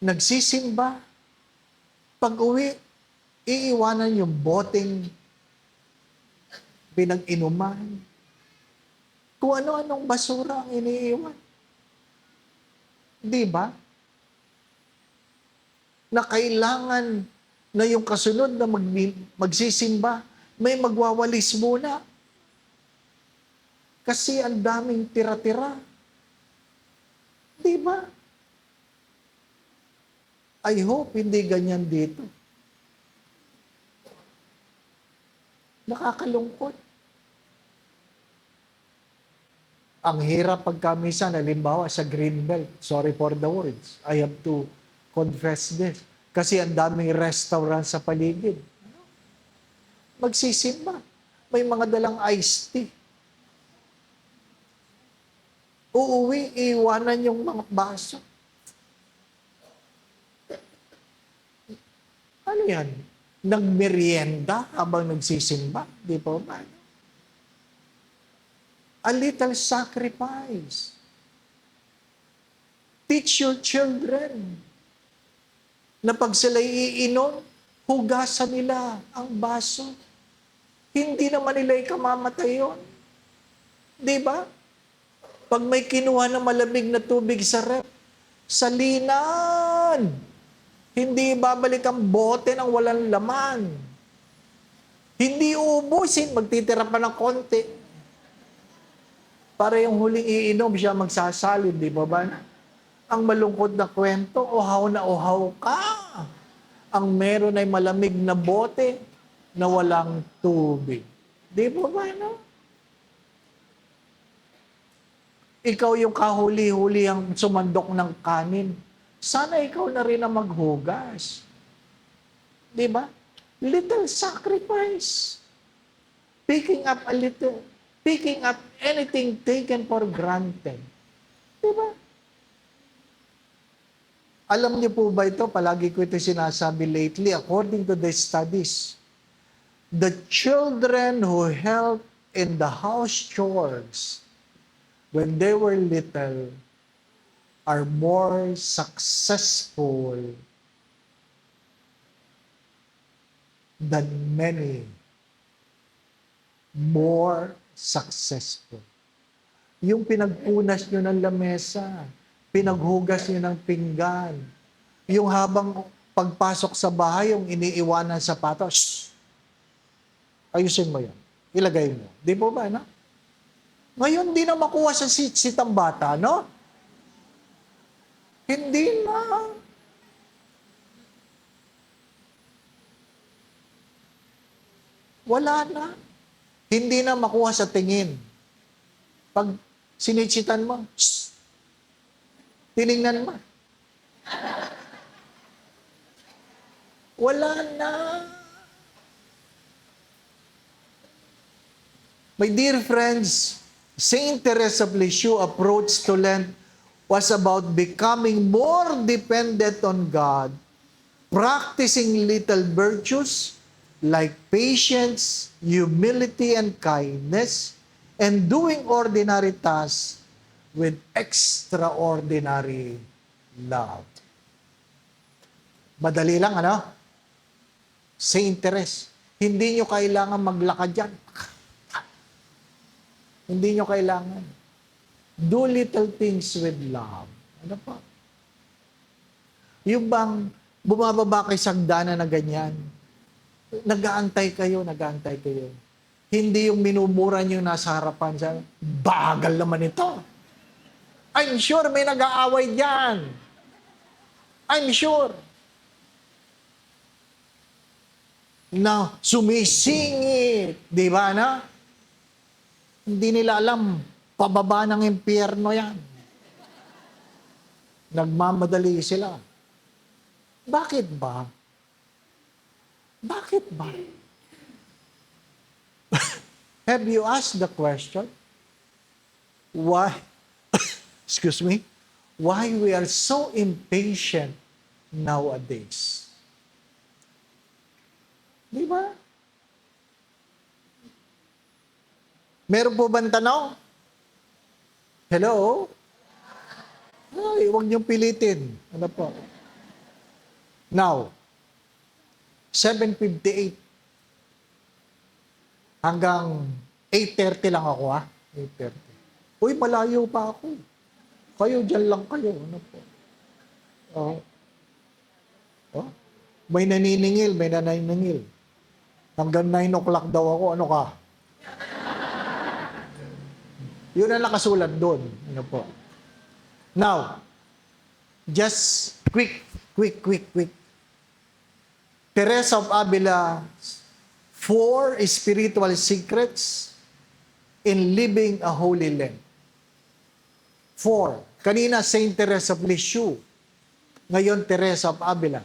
S1: Nagsisimba, pag-uwi, iiwanan yung boteng pinag-inuman. Kung ano-anong basura ang iniiwan. Di ba? Na kailangan na yung kasunod na magsisimba, may magwawalis muna. Kasi ang daming tira-tira. Di ba? I hope hindi ganyan dito. Nakakalungkot. Ang hirap pagka minsan, halimbawa sa Greenbelt, sorry for the words, I have to confess this. Kasi ang daming restaurant sa paligid. Magsisimba. May mga dalang iced tea. Uuwi, iiwanan yung mga baso. Ano yan? Nagmerienda habang nagsisimba? Di po ba? A little sacrifice. Teach your children na pag sila iinom, hugasan nila ang baso. Hindi naman nila ikamamatay yun. Di ba? Pag may kinuha ng malamig na tubig sa rep, salinan. Hindi babalik ang bote ng walang laman. Hindi uubusin, magtitira pa ng konti. Para yung huling iinom, siya magsasalin, di ba ba? Ang malungkot na kwento, uhaw ka. Ang meron ay malamig na bote na walang tubig. Di ba ba, no? Ikaw yung kahuli-huli ang sumandok ng kanin. Sana ikaw na rin ang maghugas. Di ba? Little sacrifice. Picking up a little. Picking up anything taken for granted. Di ba? Alam niyo po ba ito? Palagi ko ito sinasabi lately. According to the studies, the children who helped in the house chores when they were little are more successful than many. More successful. Yung pinagpunas nyo ng lamesa, pinaghugas nyo ng pinggan, yung habang pagpasok sa bahay, yung iniiwanan sapatos, ayusin mo yun. Ilagay mo. Di po ba, no? Ngayon, di na makuha sa sitang bata, no? Hindi na. Wala na. Hindi na makuha sa tingin. Pag sinitsitan mo, shh, tinignan mo. Wala na. My dear friends, Saint Teresa of Lisieux approach to Lent was about becoming more dependent on God, practicing little virtues like patience, humility, and kindness, and doing ordinary tasks with extraordinary love. Madali lang, ano? Saint Teresa. Hindi nyo kailangan maglakad yan. Hindi nyo kailangan. Do little things with love. Ano pa? Yung bang bumababa kay sagdana na ganyan, nag-aantay kayo. Hindi yung minumura nyo nasa harapan siya, bagal naman ito. I'm sure may nag-aaway dyan. I'm sure. Na sumisingit. Di ba na? Hindi nila alam, pababa ng impyerno yan. Nagmamadali sila. Bakit ba? Bakit ba? Have you asked the question? Why? Excuse me? Why we are so impatient nowadays? Di ba? Meron po bang tanong? Hello? Ay, huwag niyong pilitin. Ano po? Now, 7:58. Hanggang 8:30 lang ako, ha? 8:30. Uy, malayo pa ako. Kayo, dyan lang kayo. Ano po? Oh. Oh. May naniningil, may naniningil. Hanggang 9 o'clock daw ako. Ano ka? Yun ang nakasulat doon. Ano po? Now, just quick. Teresa of Avila, 4 spiritual secrets in living a holy Lent. 4. Kanina, Saint Teresa of Lisieux. Ngayon, Teresa of Avila.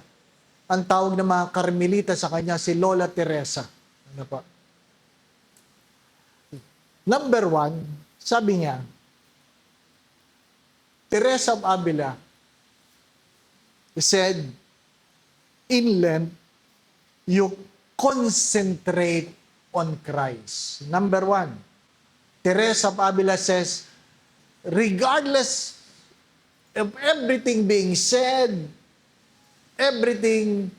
S1: Ang tawag ng mga Karmelita sa kanya, si Lola Teresa. Ano po? Number 1, sabi niya, Teresa of Avila said, in Lent, you concentrate on Christ. Number 1, Teresa of Avila says, regardless of everything being said, everything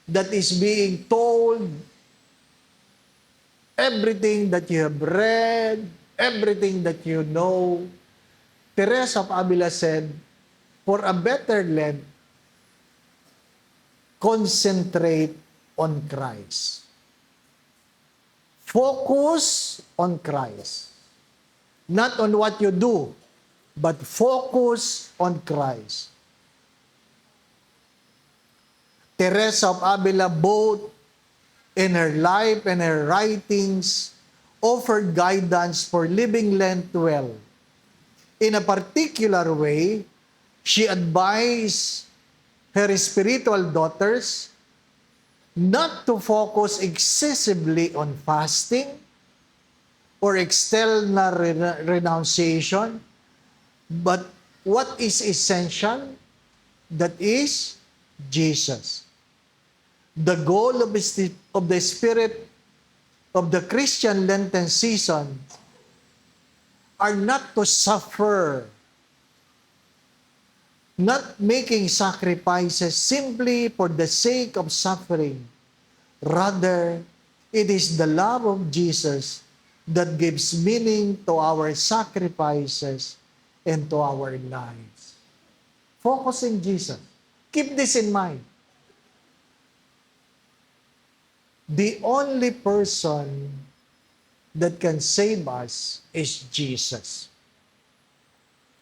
S1: that is being told, everything that you have read, everything that you know, Teresa of Avila said, for a better Lent, concentrate on Christ. Focus on Christ. Not on what you do, but focus on Christ. Teresa of Avila, both in her life and her writings, offered guidance for living Lent well. In a particular way, she advised her spiritual daughters not to focus excessively on fasting or external renunciation, but what is essential, that is Jesus. The goal of the Spirit of the Christian Lenten season are not to suffer, not making sacrifices simply for the sake of suffering. Rather, it is the love of Jesus that gives meaning to our sacrifices and to our lives. Focus in Jesus. Keep this in mind. The only person that can save us is Jesus.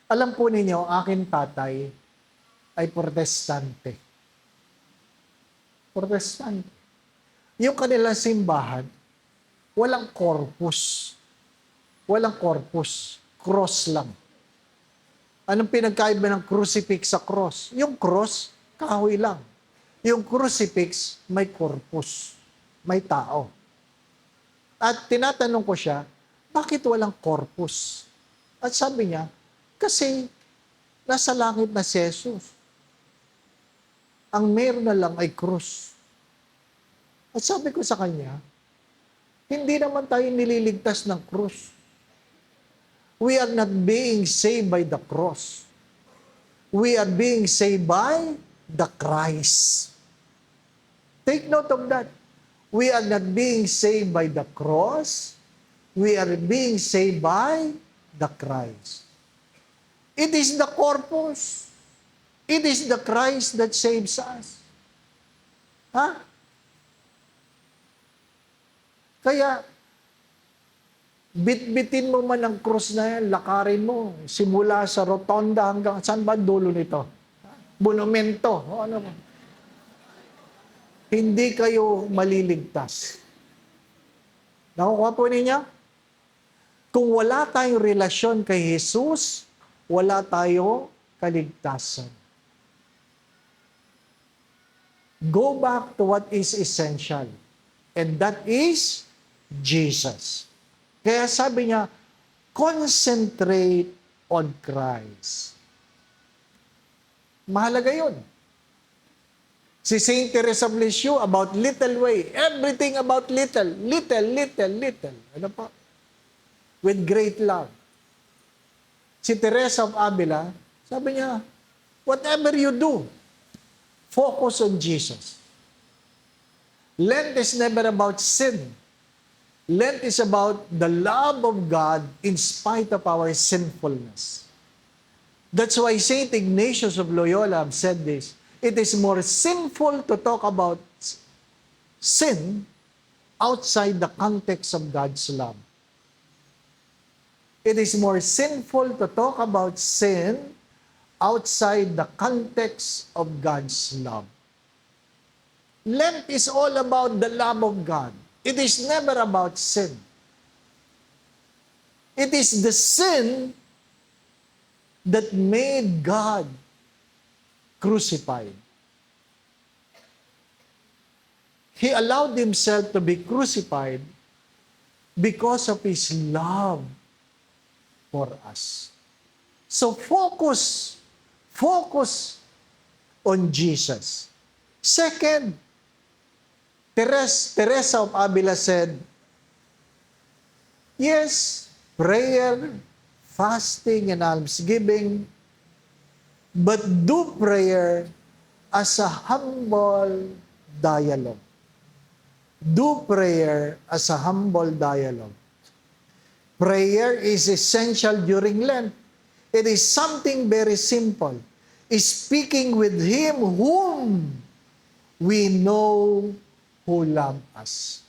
S1: Alam po ninyo, aking tatay ay protestante. Protestante. Yung kanilang simbahan, walang corpus. Walang corpus. Cross lang. Anong pinagkaiba ng crucifix sa cross? Yung cross, kahoy lang. Yung crucifix, may corpus. May tao. At tinatanong ko siya, bakit walang corpus? At sabi niya, kasi nasa langit na si Jesus. Ang meron na lang ay krus. At sabi ko sa kanya, hindi naman tayo nililigtas ng krus. We are not being saved by the cross. We are being saved by the Christ. Take note of that. We are not being saved by the cross. We are being saved by the Christ. It is the corpus. It is the Christ that saves us. Ha? Kaya, bitbitin mo man ang krus na yan, lakarin mo, simula sa rotonda hanggang, saan ba dulo nito? Monumento. O ano mo? Hindi kayo maliligtas. Nakukuha po ninyo? Kung wala tayong relasyon kay Jesus, wala tayong kaligtasan. Go back to what is essential. And that is Jesus. Kaya sabi niya, concentrate on Christ. Mahalaga yun. Si Saint Teresa of Lisieux, about little way. Everything about little. Little. Ano pa? With great love. Si Teresa of Avila, sabi niya, whatever you do, focus on Jesus. Lent is never about sin. Lent is about the love of God in spite of our sinfulness. That's why Saint Ignatius of Loyola said this, it is more sinful to talk about sin outside the context of God's love. It is more sinful to talk about sin outside the context of God's love. Lent is all about the love of God. It is never about sin. It is the sin that made God crucified. He allowed himself to be crucified because of his love for us. So focus on Jesus. Second, Teresa of Avila said, yes, prayer, fasting, and almsgiving, but do prayer as a humble dialogue. Do prayer as a humble dialogue. Prayer is essential during Lent. It is something very simple. Speaking with Him whom we know who loves us.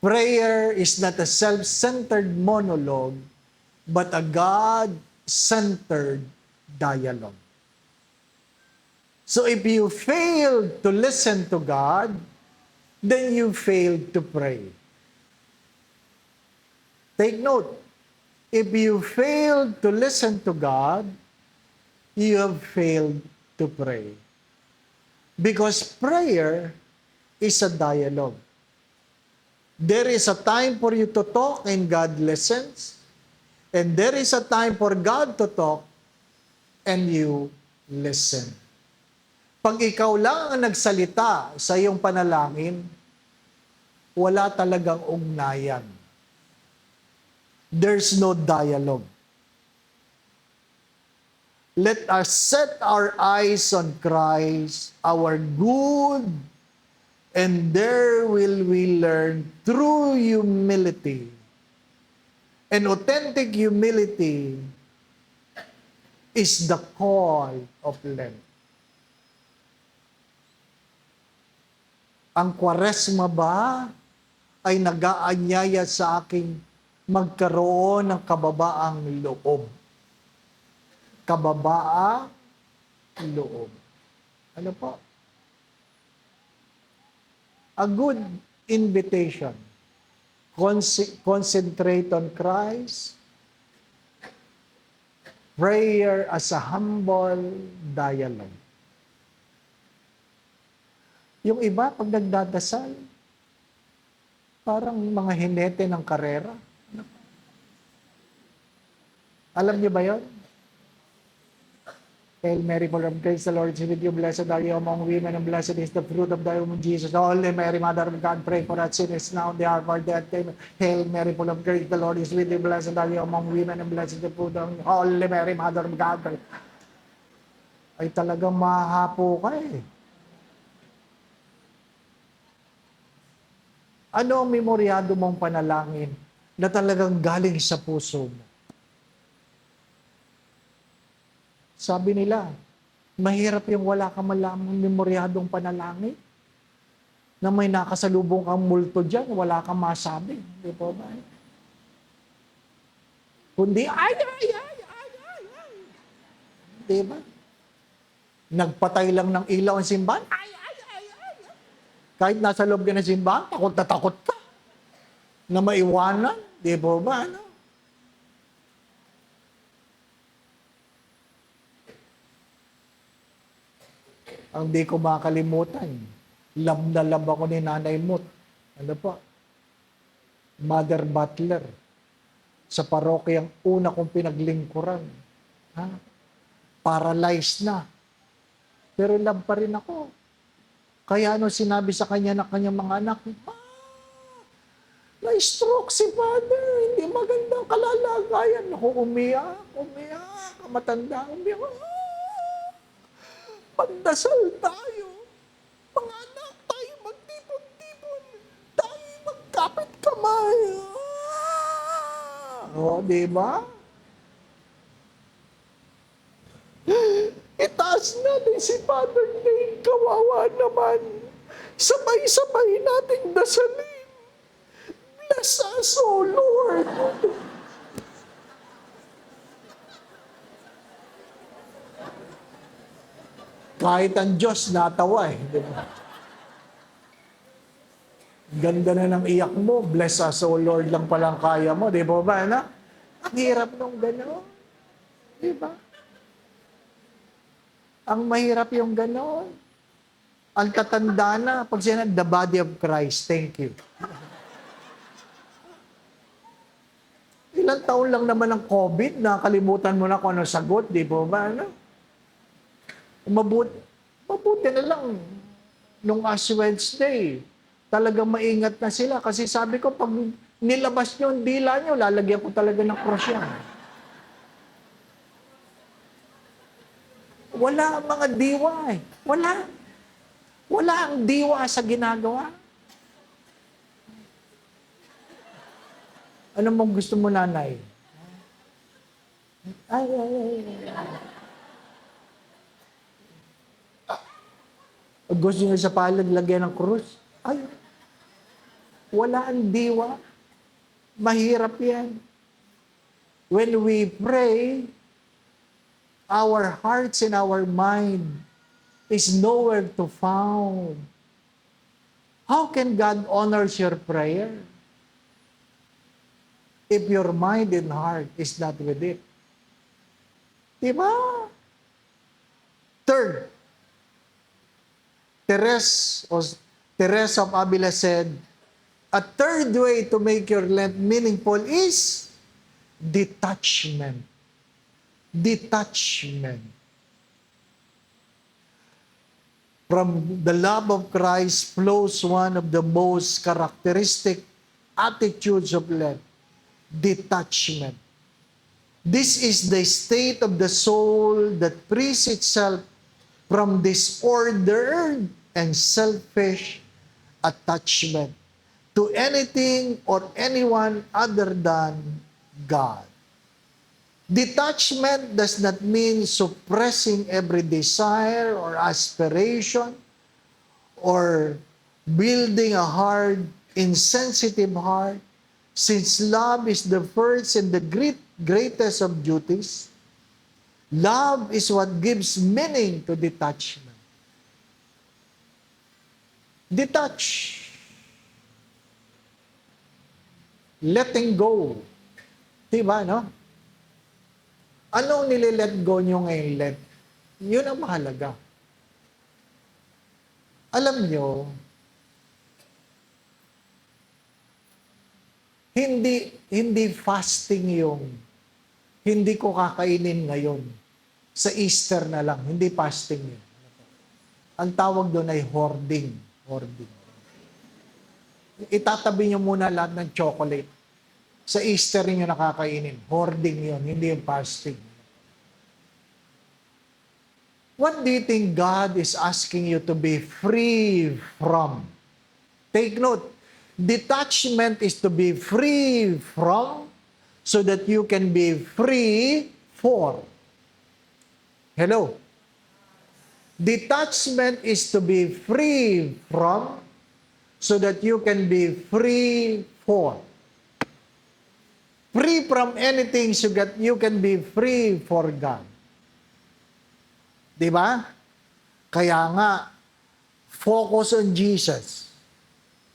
S1: Prayer is not a self-centered monologue, but a God-centered dialogue. So if you fail to listen to God, then you failed to pray. Take note, if you fail to listen to God, you have failed to pray. Because prayer is a dialogue. There is a time for you to talk and God listens. And there is a time for God to talk and you listen. Pag ikaw lang ang nagsalita sa iyong panalangin, wala talagang ugnayan. There's no dialogue. Let us set our eyes on Christ, our good, and there will we learn true humility. And authentic humility is the call of Lent. Ang Kwaresma ba ay nag-aanyaya sa aking magkaroon ng kababaang loob? Kababaang loob. Ano po? A good invitation. Concentrate on Christ. Prayer as a humble dialogue. Yung iba, pag nagdadasal, parang mga hinete ng karera. Alam niyo ba yun? Hail Mary, full of grace, the Lord is with you. Blessed are you among women, and blessed is the fruit of thy womb, Jesus. Holy Mary, Mother of God, pray for us sinners now and the hour of our death. Amen. Hail Mary, full of grace, the Lord is with you. Blessed are you among women, and blessed is the fruit of Holy Mary, Mother of God. Ay talagang mahahapo ka eh. Ano ang memoryado mong panalangin na talagang galing sa puso mo? Sabi nila, mahirap yung wala ka malamang memoryadong panalangin. Na may nakasalubong kang multo dyan, wala kang masabi. Di ba ba? Kundi, ay. Di ba? Nagpatay lang ng ilaw ang simbahan, ay. Kahit nasa loob ka ng simbahan, takot na takot ka. Na maiwanan, di ba ba? Ano? Ang di ko makalimutan, love na love ako ni Nanay Mut. Ano po? Mother Butler. Sa parokyang una kong pinaglingkuran. Ha? Paralyzed na. Pero love pa rin ako. Kaya ano sinabi sa kanya ng kanyang mga anak, na-stroke si Father, hindi magandang kalalagayan. Ako umiyak, matanda, umiyak. Pagdasal tayo. Mga anak, tayo magtipon-tipon. Tayo magkapit kamay. O, di ba? Itaas natin si Father Dane. Kawawa naman. Sabay-sabay nating dasalin. Bless us, O Lord. Kahit ang Diyos natawa eh. Diba? Ganda na ng iyak mo. Bless us, O Lord lang palang kaya mo. Di ba ba? Na? Ang hirap nung gano'n. Di ba? Ang mahirap yung gano'n. Ang tatanda na, pag sinabi, the body of Christ, thank you. Ilang taon lang naman ang COVID, nakalimutan mo na kung ano sagot, di ba ba? Ano? Mabuti na lang nung Ash Wednesday. Talagang maingat na sila. Kasi sabi ko, pag nilabas nyo ang dila nyo, lalagyan ko talaga ng cross yan. Wala ang mga diwa eh. Wala. Wala ang diwa sa ginagawa. Ano mong gusto mo, nanay? Ay. Gusto nyo sa palad, lagyan ng krus? Ay, wala ang diwa. Mahirap yan. When we pray, our hearts and our mind is nowhere to found. How can God honors your prayer if your mind and heart is not with it? Diba? Third, Teresa of Avila said, a third way to make your Lent meaningful is detachment. Detachment. From the love of Christ flows one of the most characteristic attitudes of Lent, detachment. This is the state of the soul that frees itself from disordered and selfish attachment to anything or anyone other than God. Detachment does not mean suppressing every desire or aspiration or building a hard, insensitive heart, since love is the first and the greatest of duties. Love is what gives meaning to detachment. Detach. Letting go. Diba, no? Anong nililet go nyo ngayon, let? Yun ang mahalaga. Alam nyo, hindi fasting yung hindi ko kakainin ngayon. Sa Easter na lang, hindi fasting yun. Ang tawag doon ay hoarding. Hoarding. Itatabi nyo muna lahat ng chocolate. Sa Easter nyo nakakainin. Hoarding yun, hindi yung fasting. What do you think God is asking you to be free from? Take note, detachment is to be free from so that you can be free for. Hello? Detachment is to be free from so that you can be free for. Free from anything so that you can be free for God. Diba? Kaya nga, focus on Jesus.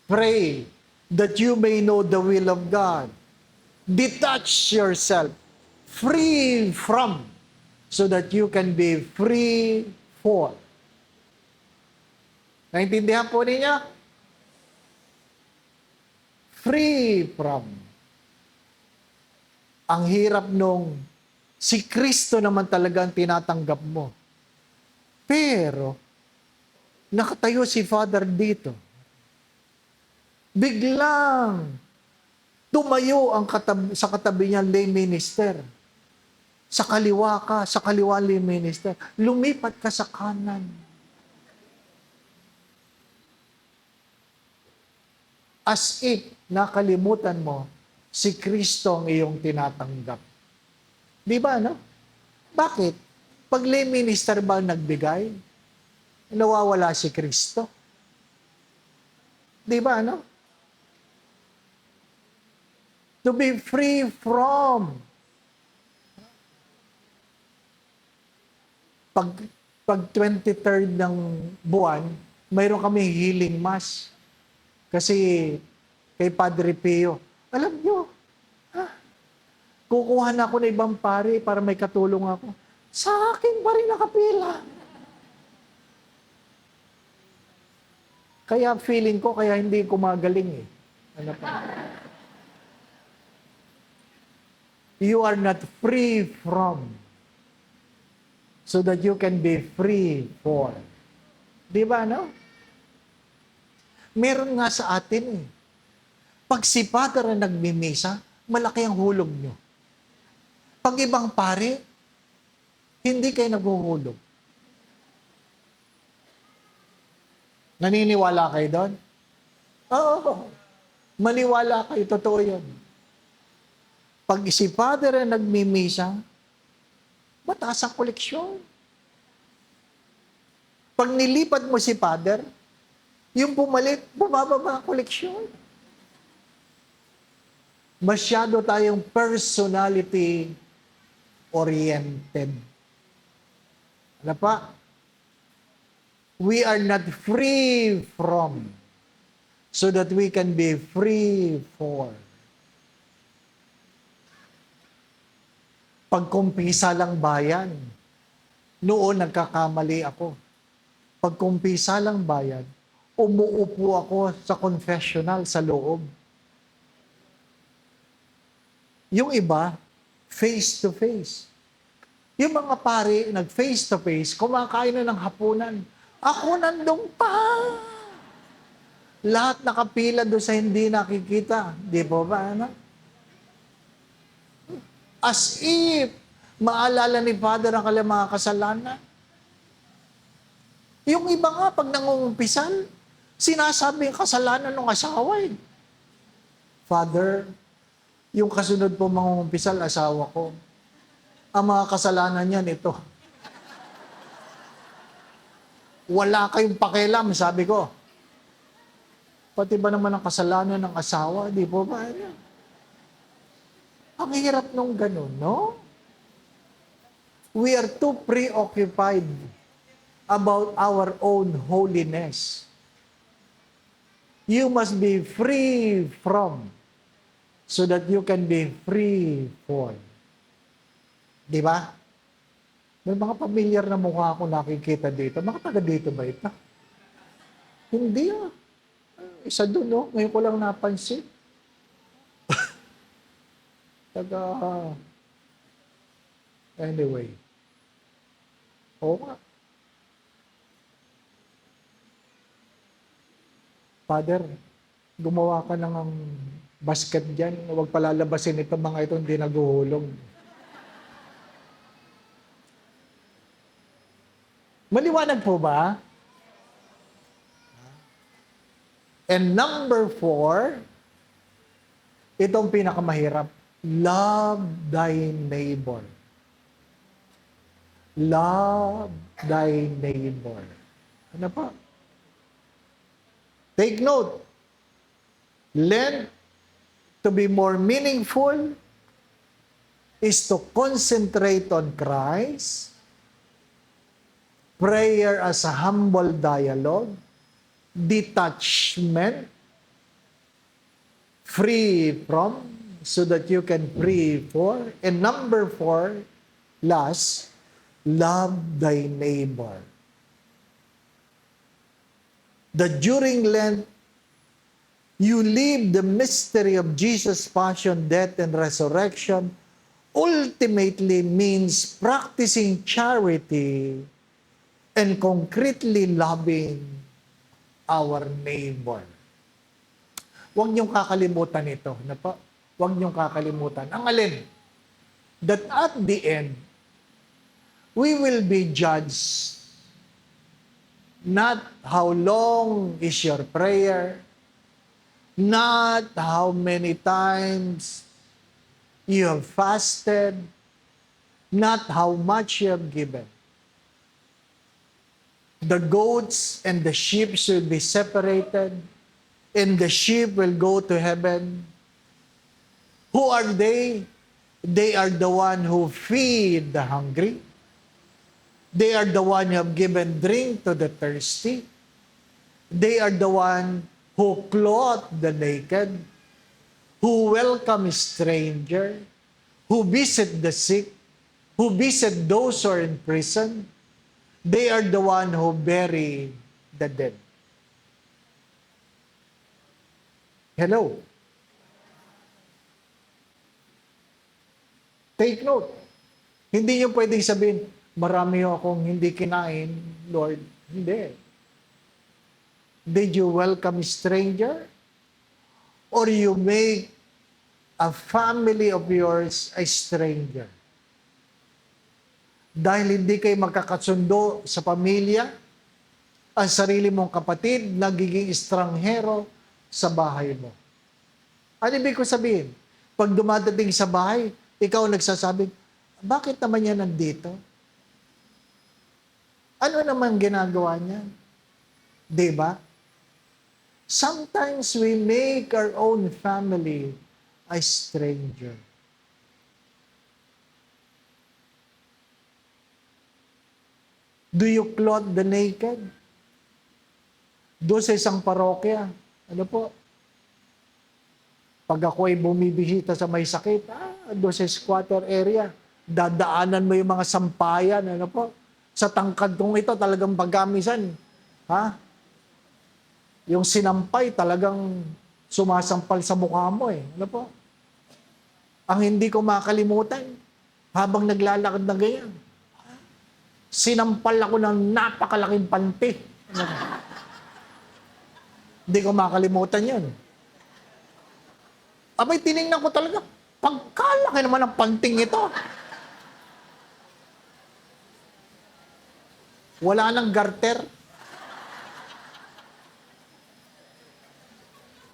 S1: Pray that you may know the will of God. Detach yourself. Free from. So that you can be free for. Naintindihan po ninyo? Free from. Ang hirap nung si Kristo naman talaga ang tinatanggap mo. Pero, nakatayo si Father dito. Biglang, tumayo ang sa katabi niya lay minister. Sa kaliwa ka, sa kaliwa lay minister. Lumipat ka sa kanan. As if nakalimutan mo, si Kristo ang iyong tinatanggap. Di ba, no? Bakit? Pag lay minister ba nagbigay, nawawala si Kristo? Di ba, no? To be free from. Pag 23rd ng buwan, mayroon kami healing mass. Kasi kay Padre Pio, alam nyo, Kukuha na ako ng ibang pari para may katulong ako. Sa akin pa rin nakapila. Kaya feeling ko, kaya hindi kumagaling eh. Ano pa? You are not free from, so that you can be free for. Di ba, no? Meron nga sa atin eh. Pag si Father na nagmimisa, malaki ang hulog nyo. Pag ibang pare, hindi kayo naghuhulog. Naniniwala kayo doon? Oo. Maniwala kayo, totoo yun. Pag si Father na nagmimisa, mataas ang koleksyon. Pag nilipat mo si Father, yung pumalit, bumababa ang koleksyon. Masyado tayong personality-oriented. Ano pa? We are not free from, so that we can be free for. Pagkumpisa lang bayan, noon nagkakamali ako. Pagkumpisa lang bayan, umuupo ako sa confessional sa loob. Yung iba, face-to-face. Yung mga pare, nag-face-to-face, kumakain na ng hapunan. Ako nandun pa. Lahat nakapila doon sa hindi nakikita. Di po ba, ano? As if, maalala ni Father ang kanilang mga kasalanan. Yung iba nga, pag nangungumpisan, sinasabi ang kasalanan ng asawa eh. Father, yung kasunod po mangungumpisal, asawa ko. Ang mga kasalanan niyan, ito. Wala kayong pakialam, sabi ko. Pati ba naman ang kasalanan ng asawa? Di po ba? Ang hirap nung ganun, no? We are too preoccupied about our own holiness. You must be free from, so that you can be free for. Di ba? May mga pamilyar na mukha ako nakikita dito. Mga taga dito ba ito? Hindi ah. Isa doon, no? Ngayon ko lang napansin. Anyway. Oo nga. Father, gumawa ka ng basket dyan. Huwag palalabasin ito, mga ito hindi naguhulog. Maliwanag po ba? And number 4, itong pinakamahirap. Love thy neighbor. Love thy neighbor. Ano pa? Take note. Lent to be more meaningful is to concentrate on Christ, prayer as a humble dialogue, detachment, free from, so that you can free for. And number 4, last, love thy neighbor. That during Lent, you live the mystery of Jesus' passion, death, and resurrection, ultimately means practicing charity and concretely loving our neighbor. Huwag niyong kakalimutan ito. Huwag niyong kakalimutan. Ang alin? That at the end, we will be judged not how long is your prayer, not how many times you have fasted, not how much you have given. The goats and the sheep should be separated, and the sheep will go to heaven. Who are they? They are the one who feed the hungry. They are the one who have given drink to the thirsty. They are the one who clothe the naked, who welcome stranger, who visit the sick, who visit those who are in prison. They are the one who bury the dead. Hello? Take note. Hindi niyo pwedeng sabihin, marami akong hindi kinain, Lord. Hindi. Did you welcome a stranger? Or you make a family of yours a stranger? Dahil hindi kayo magkakasundo sa pamilya, ang sarili mong kapatid nagiging estranghero sa bahay mo. Ano ibig ko sabihin? Pag dumadating sa bahay, ikaw nagsasabi, bakit naman yan nandito? Ano naman ginagawa niya? Diba? Sometimes we make our own family a stranger. Do you clothe the naked? Doon sa isang parokya, ano po? Pag ako ay bumibisita sa may sakit, doon sa squatter area, dadaanan mo yung mga sampayan, ano po? Sa tangkad kong ito, talagang pagkamisan, yung sinampay talagang sumasampal sa mukha mo eh. Ano po? Ang hindi ko makalimutan, habang naglalakad na ganyan, sinampal ako ng napakalaking panty. Ano po? Hindi ko makalimutan yun. Abay, tinignan ko talaga, pagkalaki naman ng panting ito. Wala nang garter.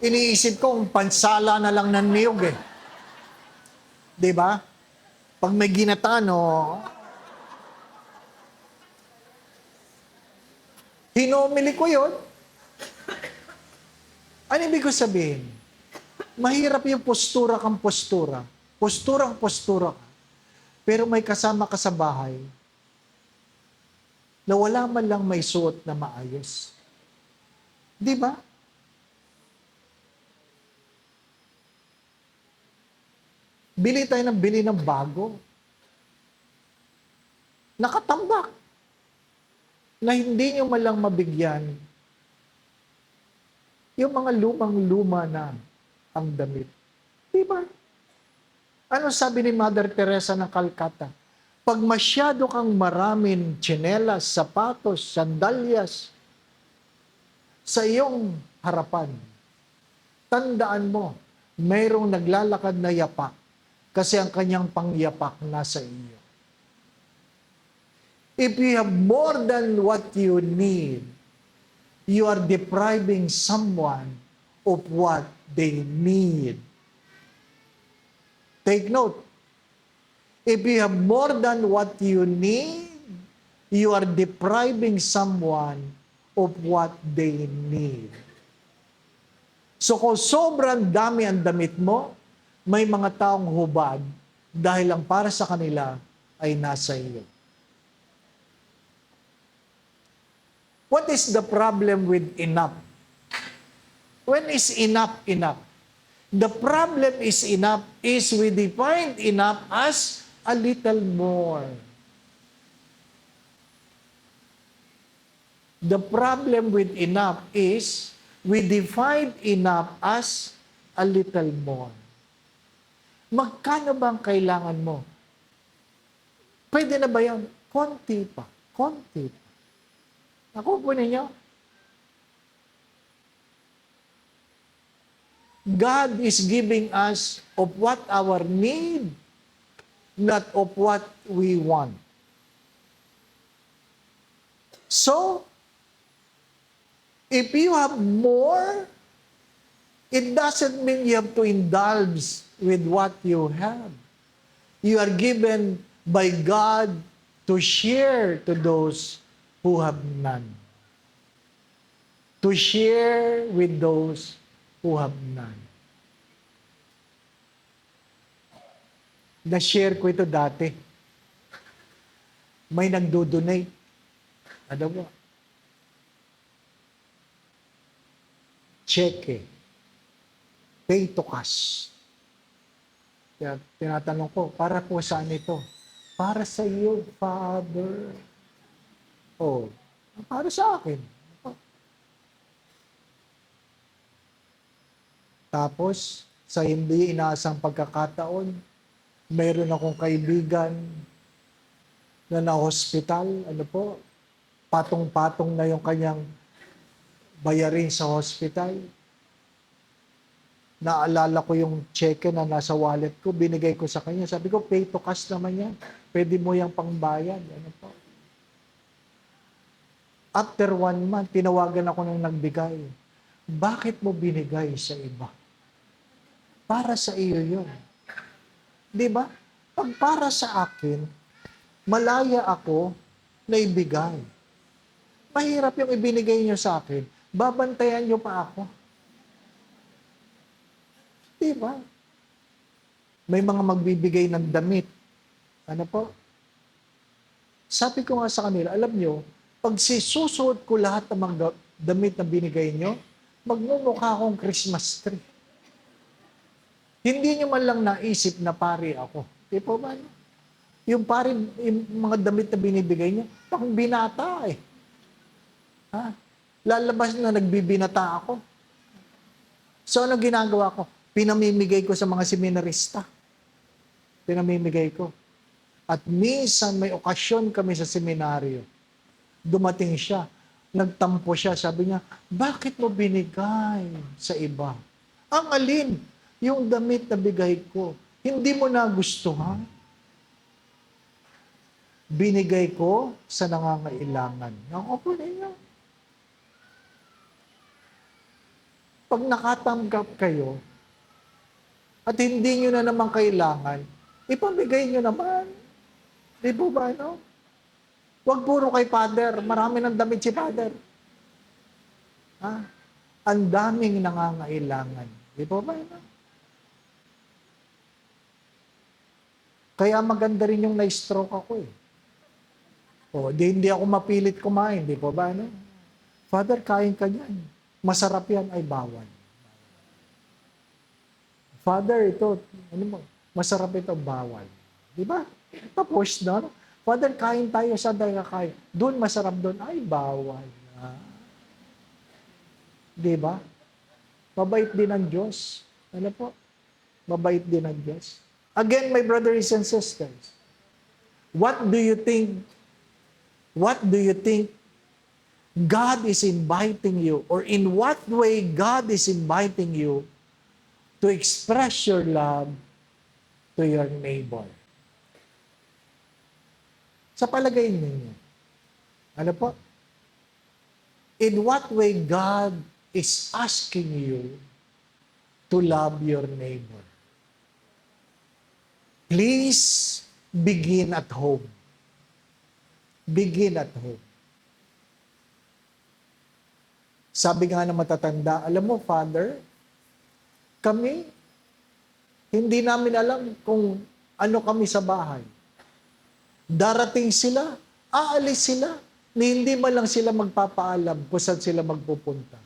S1: Iniisip ko, pansala na lang ng niyog eh. Diba? Pag may ginatano, hinomili ko yun. Ano ibig ko sabihin? Mahirap yung postura kang postura. Posturang postura ka. Pero may kasama ka sa bahay na wala man lang may suot na maayos. Di ba? Bili tayo ng bili ng bago. Nakatambak. Na hindi nyo man lang mabigyan yung mga lumang-luma na ang damit. Diba? Ano sabi ni Mother Teresa ng Calcutta? Pag masyado kang maraming tsinelas, sapatos, sandalyas sa iyong harapan, tandaan mo, mayroong naglalakad na yapak kasi ang kanyang pangyapak nasa iyo. If you have more than what you need, you are depriving someone of what they need. Take note. If you have more than what you need, you are depriving someone of what they need. So kung sobrang dami ang damit mo, may mga taong hubad dahil ang para sa kanila ay nasa iyo. What is the problem with enough? When is enough enough? The problem is enough is we define enough as a little more. The problem with enough is we define enough as a little more. Magkano bang kailangan mo? Pwede na ba yan? Konti pa. Konti pa. Ako po ninyo, God is giving us of what our need, not of what we want. So, if you have more, it doesn't mean you have to indulge with what you have. You are given by God to share to those who have none. To share with those who have none. Na-share ko ito dati. May nagdo-donate. Ano ba? Cheque. Pay to cash. Kaya tinatanong ko, para po saan ito? Para sa iyo, Father. Oh, para sa akin. Tapos, sa hindi inaasang pagkakataon, mayroon akong kaibigan na na-hospital, ano po, patong-patong na yung kanyang bayarin sa hospital. Naalala ko yung cheque na nasa wallet ko, binigay ko sa kanya. Sabi ko, pay to cash naman yan. Pwede mo yung pangbayad. Ano po? After 1 month, tinawagan ako ng nagbigay. Bakit mo binigay sa iba? Para sa iyo yun. Di ba? Pag para sa akin, malaya ako na ibigay. Mahirap yung ibinigay niyo sa akin. Babantayan niyo pa ako. Di ba? May mga magbibigay ng damit. Ano po? Sabi ko nga sa kanila, alam niyo, pag susuot ko lahat ng mga damit na binigay niyo, magmumukha akong Christmas tree. Hindi niyo man lang naisip na pari ako. Di po ba? Yung pari, yung mga damit na binibigay niyo, pang binata eh. Ha? Lalabas na nagbibinata ako. So ano ginagawa ko? Pinamimigay ko sa mga seminarista. Pinamimigay ko. At minsan may okasyon kami sa seminaryo. Dumating siya. Nagtampo siya. Sabi niya, bakit mo binigay sa iba? Ang alin? Yung damit na bigay ko. Hindi mo nagustuhan? Binigay ko sa nangangailangan. Ako po ninyo. Pag nakatanggap kayo, at hindi nyo na naman kailangan, ipamigay nyo naman. Di po ba, no? Huwag puro kay Father. Marami ng damit si Father. Ha? Ang daming nangangailangan. Di po ba, no? Kaya maganda rin yung na-stroke ako eh. O, hindi ako mapilit kumain. Di po ba, no? Father, kain ka niyan. Masarap yan ay bawal. Father, ito, ano mo, masarap ito, bawal. Di ba? Tapos na, no? Father, kain tayo, saan tayo kakain? Doon, masarap doon, ay, bawal. Ah. Di ba? Mabait din ang Diyos. Ano po? Mabait din ang Diyos. Again, my brothers and sisters, what do you think God is inviting you, or in what way God is inviting you to express your love to your neighbor? Sa palagay ninyo, ano po? In what way God is asking you to love your neighbor? Please begin at home. Begin at home. Sabi nga ng matatanda, alam mo, Father, kami, hindi namin alam kung ano kami sa bahay. Darating sila, aalis sila, ni hindi man lang sila magpapaalam kung saan sila magpupunta.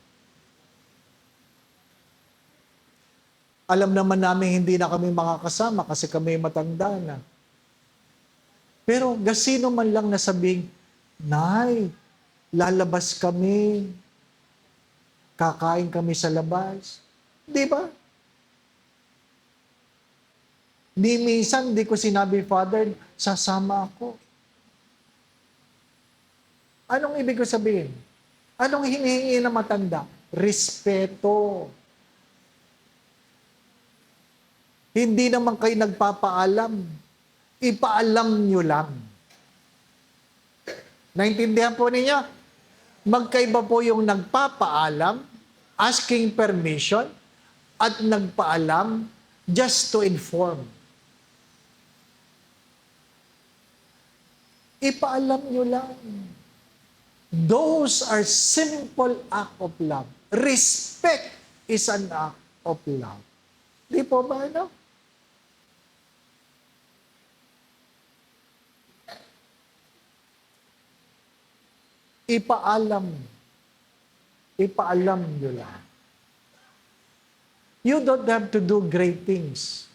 S1: Alam naman namin hindi na kami makakasama kasi kami matanda na. Pero gasino man lang nasabing, Nay, lalabas kami, kakain kami sa labas. Di ba? Di minsan, di ko sinabi, Father, sasama ako. Anong ibig ko sabihin? Anong hinihingi na matanda? Respeto. Hindi naman kayo nagpapaalam. Ipaalam nyo lang. Naintindihan po ninyo? Magkaiba po yung nagpapaalam, asking permission, at nagpaalam just to inform. Ipaalam nyo lang. Those are simple act of love. Respect is an act of love. Di po ba, ano? Ipaalam. Ipaalam nyo lang. You don't have to do great things.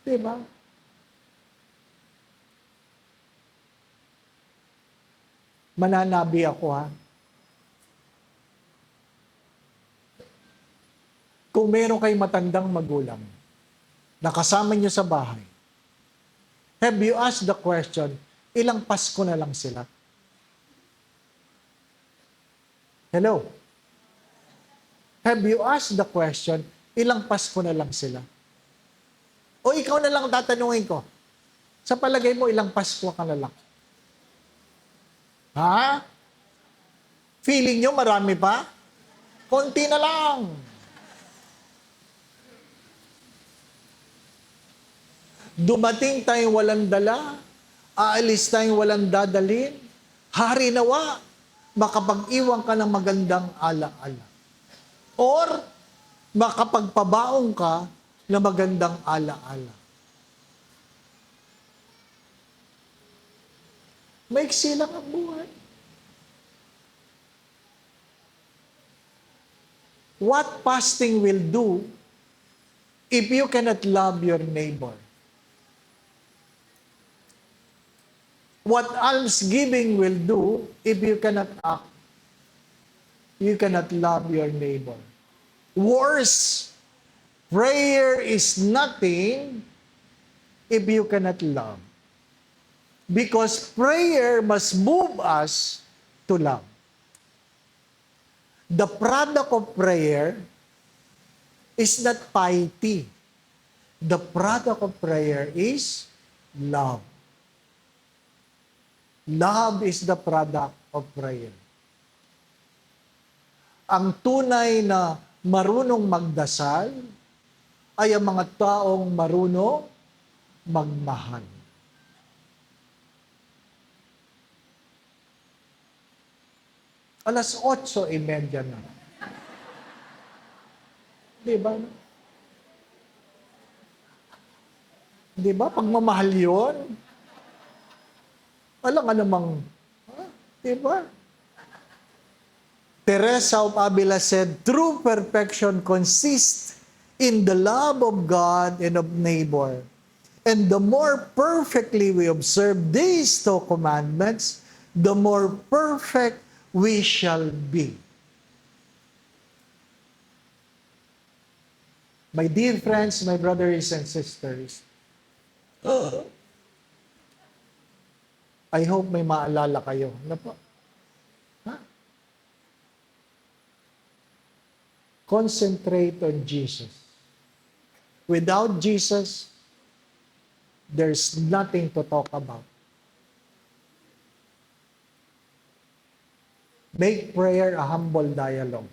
S1: Di ba? Mananabi ako ha. Kung meron kayong matandang magulang, nakasama niyo sa bahay, have you asked the question, ilang Pasko na lang sila? Hello? Have you asked the question, ilang Pasko na lang sila? O ikaw na lang tatanungin ko, sa palagay mo, ilang Pasko ka na lang? Ha? Feeling nyo marami pa? Konti na lang. Dumating tayong walang dala, aalis tayong walang dadalhin, hari nawa, makapag-iwan ka ng magandang ala-ala. Or, makapagpabaong ka ng magandang ala-ala. Maiksi lang ang buhay. What fasting will do if you cannot love your neighbor? What almsgiving will do if you cannot act? You cannot love your neighbor. Worse, prayer is nothing if you cannot love. Because prayer must move us to love. The product of prayer is not piety. The product of prayer is love. Love is the product of prayer. Ang tunay na marunong magdasal ay ang mga taong marunong magmahal. Alas 8:30 na. Di ba? Di ba? Pagmamahal yun. Alam nga namang, di ba? Teresa of Avila said, true perfection consists in the love of God and of neighbor. And the more perfectly we observe these two commandments, the more perfect we shall be. My dear friends, my brothers and sisters, I hope may maalala kayo. Ano po? Ha? Concentrate on Jesus. Without Jesus, there's nothing to talk about. Make prayer a humble dialogue.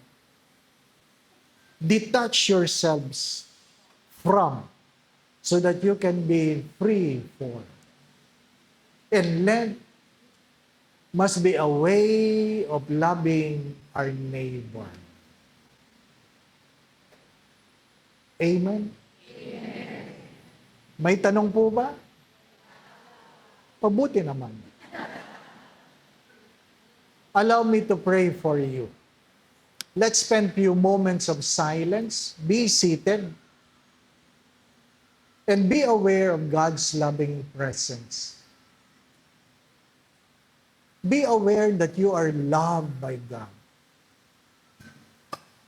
S1: Detach yourselves from so that you can be free for. And Lent must be a way of loving our neighbor. Amen? Amen. May tanong po ba? Pabuti naman. Allow me to pray for you. Let's spend few moments of silence. Be seated. And be aware of God's loving presence. Be aware that you are loved by God.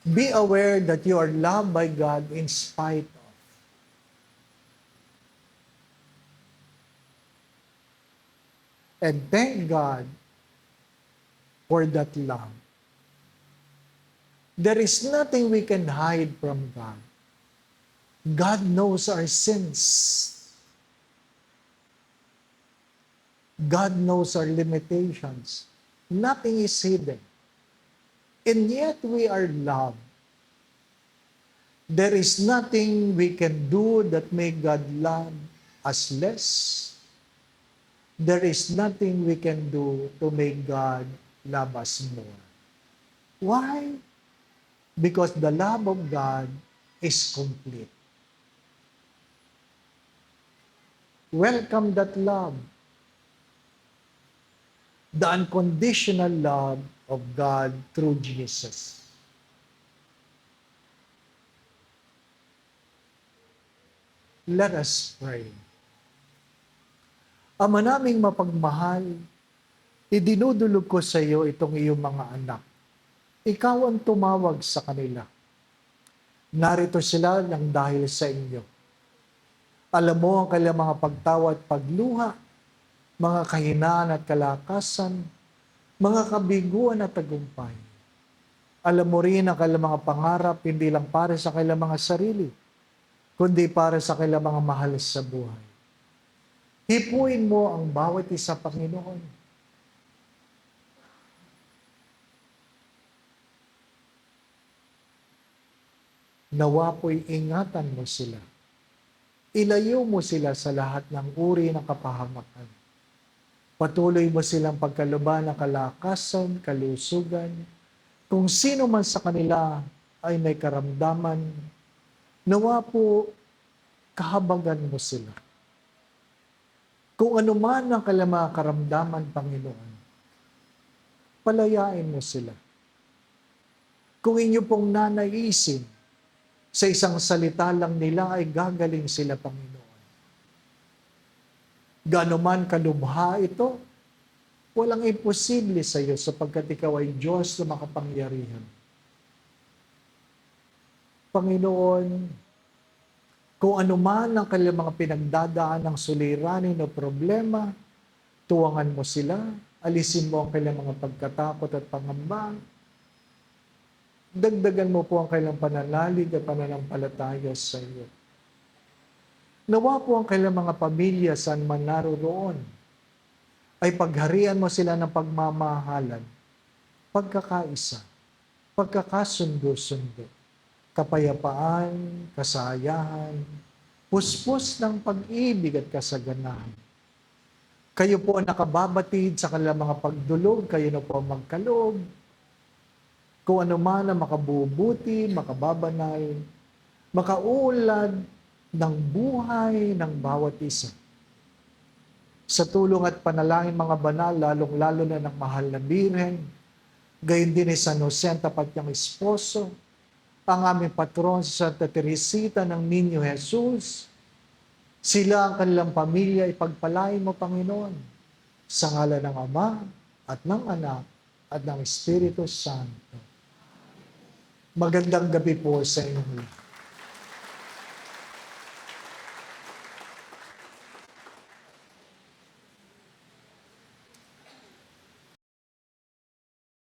S1: Be aware that you are loved by God in spite of. And thank God for that love. There is nothing we can hide from God. God knows our sins. God knows our limitations. Nothing is hidden. And yet we are loved. There is nothing we can do that make God love us less. There is nothing we can do to make God love us more. Why? Because the love of God is complete. Welcome that love. The unconditional love of God through Jesus. Let us pray. Ama naming mapagmahal, idinudulog ko sa iyo itong iyong mga anak. Ikaw ang tumawag sa kanila. Narito sila ng dahil sa inyo. Alam mo ang kanilang mga pagtawa at pagluha, mga kahinaan at kalakasan, mga kabiguan at tagumpay. Alam mo rin ang kanilang mga pangarap, hindi lang para sa kanilang mga sarili, kundi para sa kanilang mga mahal sa buhay. Hipuin mo ang bawat isa, Panginoon. Nawa po'y ingatan mo sila. Ilayo mo sila sa lahat ng uri ng kapahamakan. Patuloy mo silang pagkaluban ng kalakasan, kalusugan. Kung sino man sa kanila ay may karamdaman, nawa po kahabagan mo sila. Kung ano man ang kanilang mga karamdaman, Panginoon, palayain mo sila. Kung inyo pong nanaisin, sa isang salita lang nila ay gagaling sila, Panginoon. Gaano man kalubha ito, walang imposible sa iyo sapagkat ikaw ay Diyos na makapangyarihan. Panginoon, kung ano man ang kanilang mga pinagdadaan ng suliranin o problema, tuwangan mo sila, alisin mo ang kanilang mga pagkatakot at pangamba, dagdagan mo po ang kailang pananalig at pananampalataya sa iyo. Nawa po ang kailang mga pamilya saan man naroroon, ay pagharian mo sila ng pagmamahalan, pagkakaisa, pagkakasundo-sundo, kapayapaan, kasayahan, puspos ng pag-ibig at kasaganahan. Kayo po ang nakababatid sa kanilang mga pagdulog, kayo na po ang magkaloob, kung ano man ang makabubuti, makababanal, makaulad ng buhay ng bawat isa. Sa tulong at panalangin mga banal, lalong-lalo na ng mahal na Birhen, gayon din ni San Jose ang tapat niyang esposo, ang aming patron sa Santa Teresita ng Niño Jesus, sila ang kanilang pamilya, ipagpalain mo, Panginoon, sa ngalan ng Ama at ng Anak at ng Espiritu Santo. Magandang gabi po sa inyo.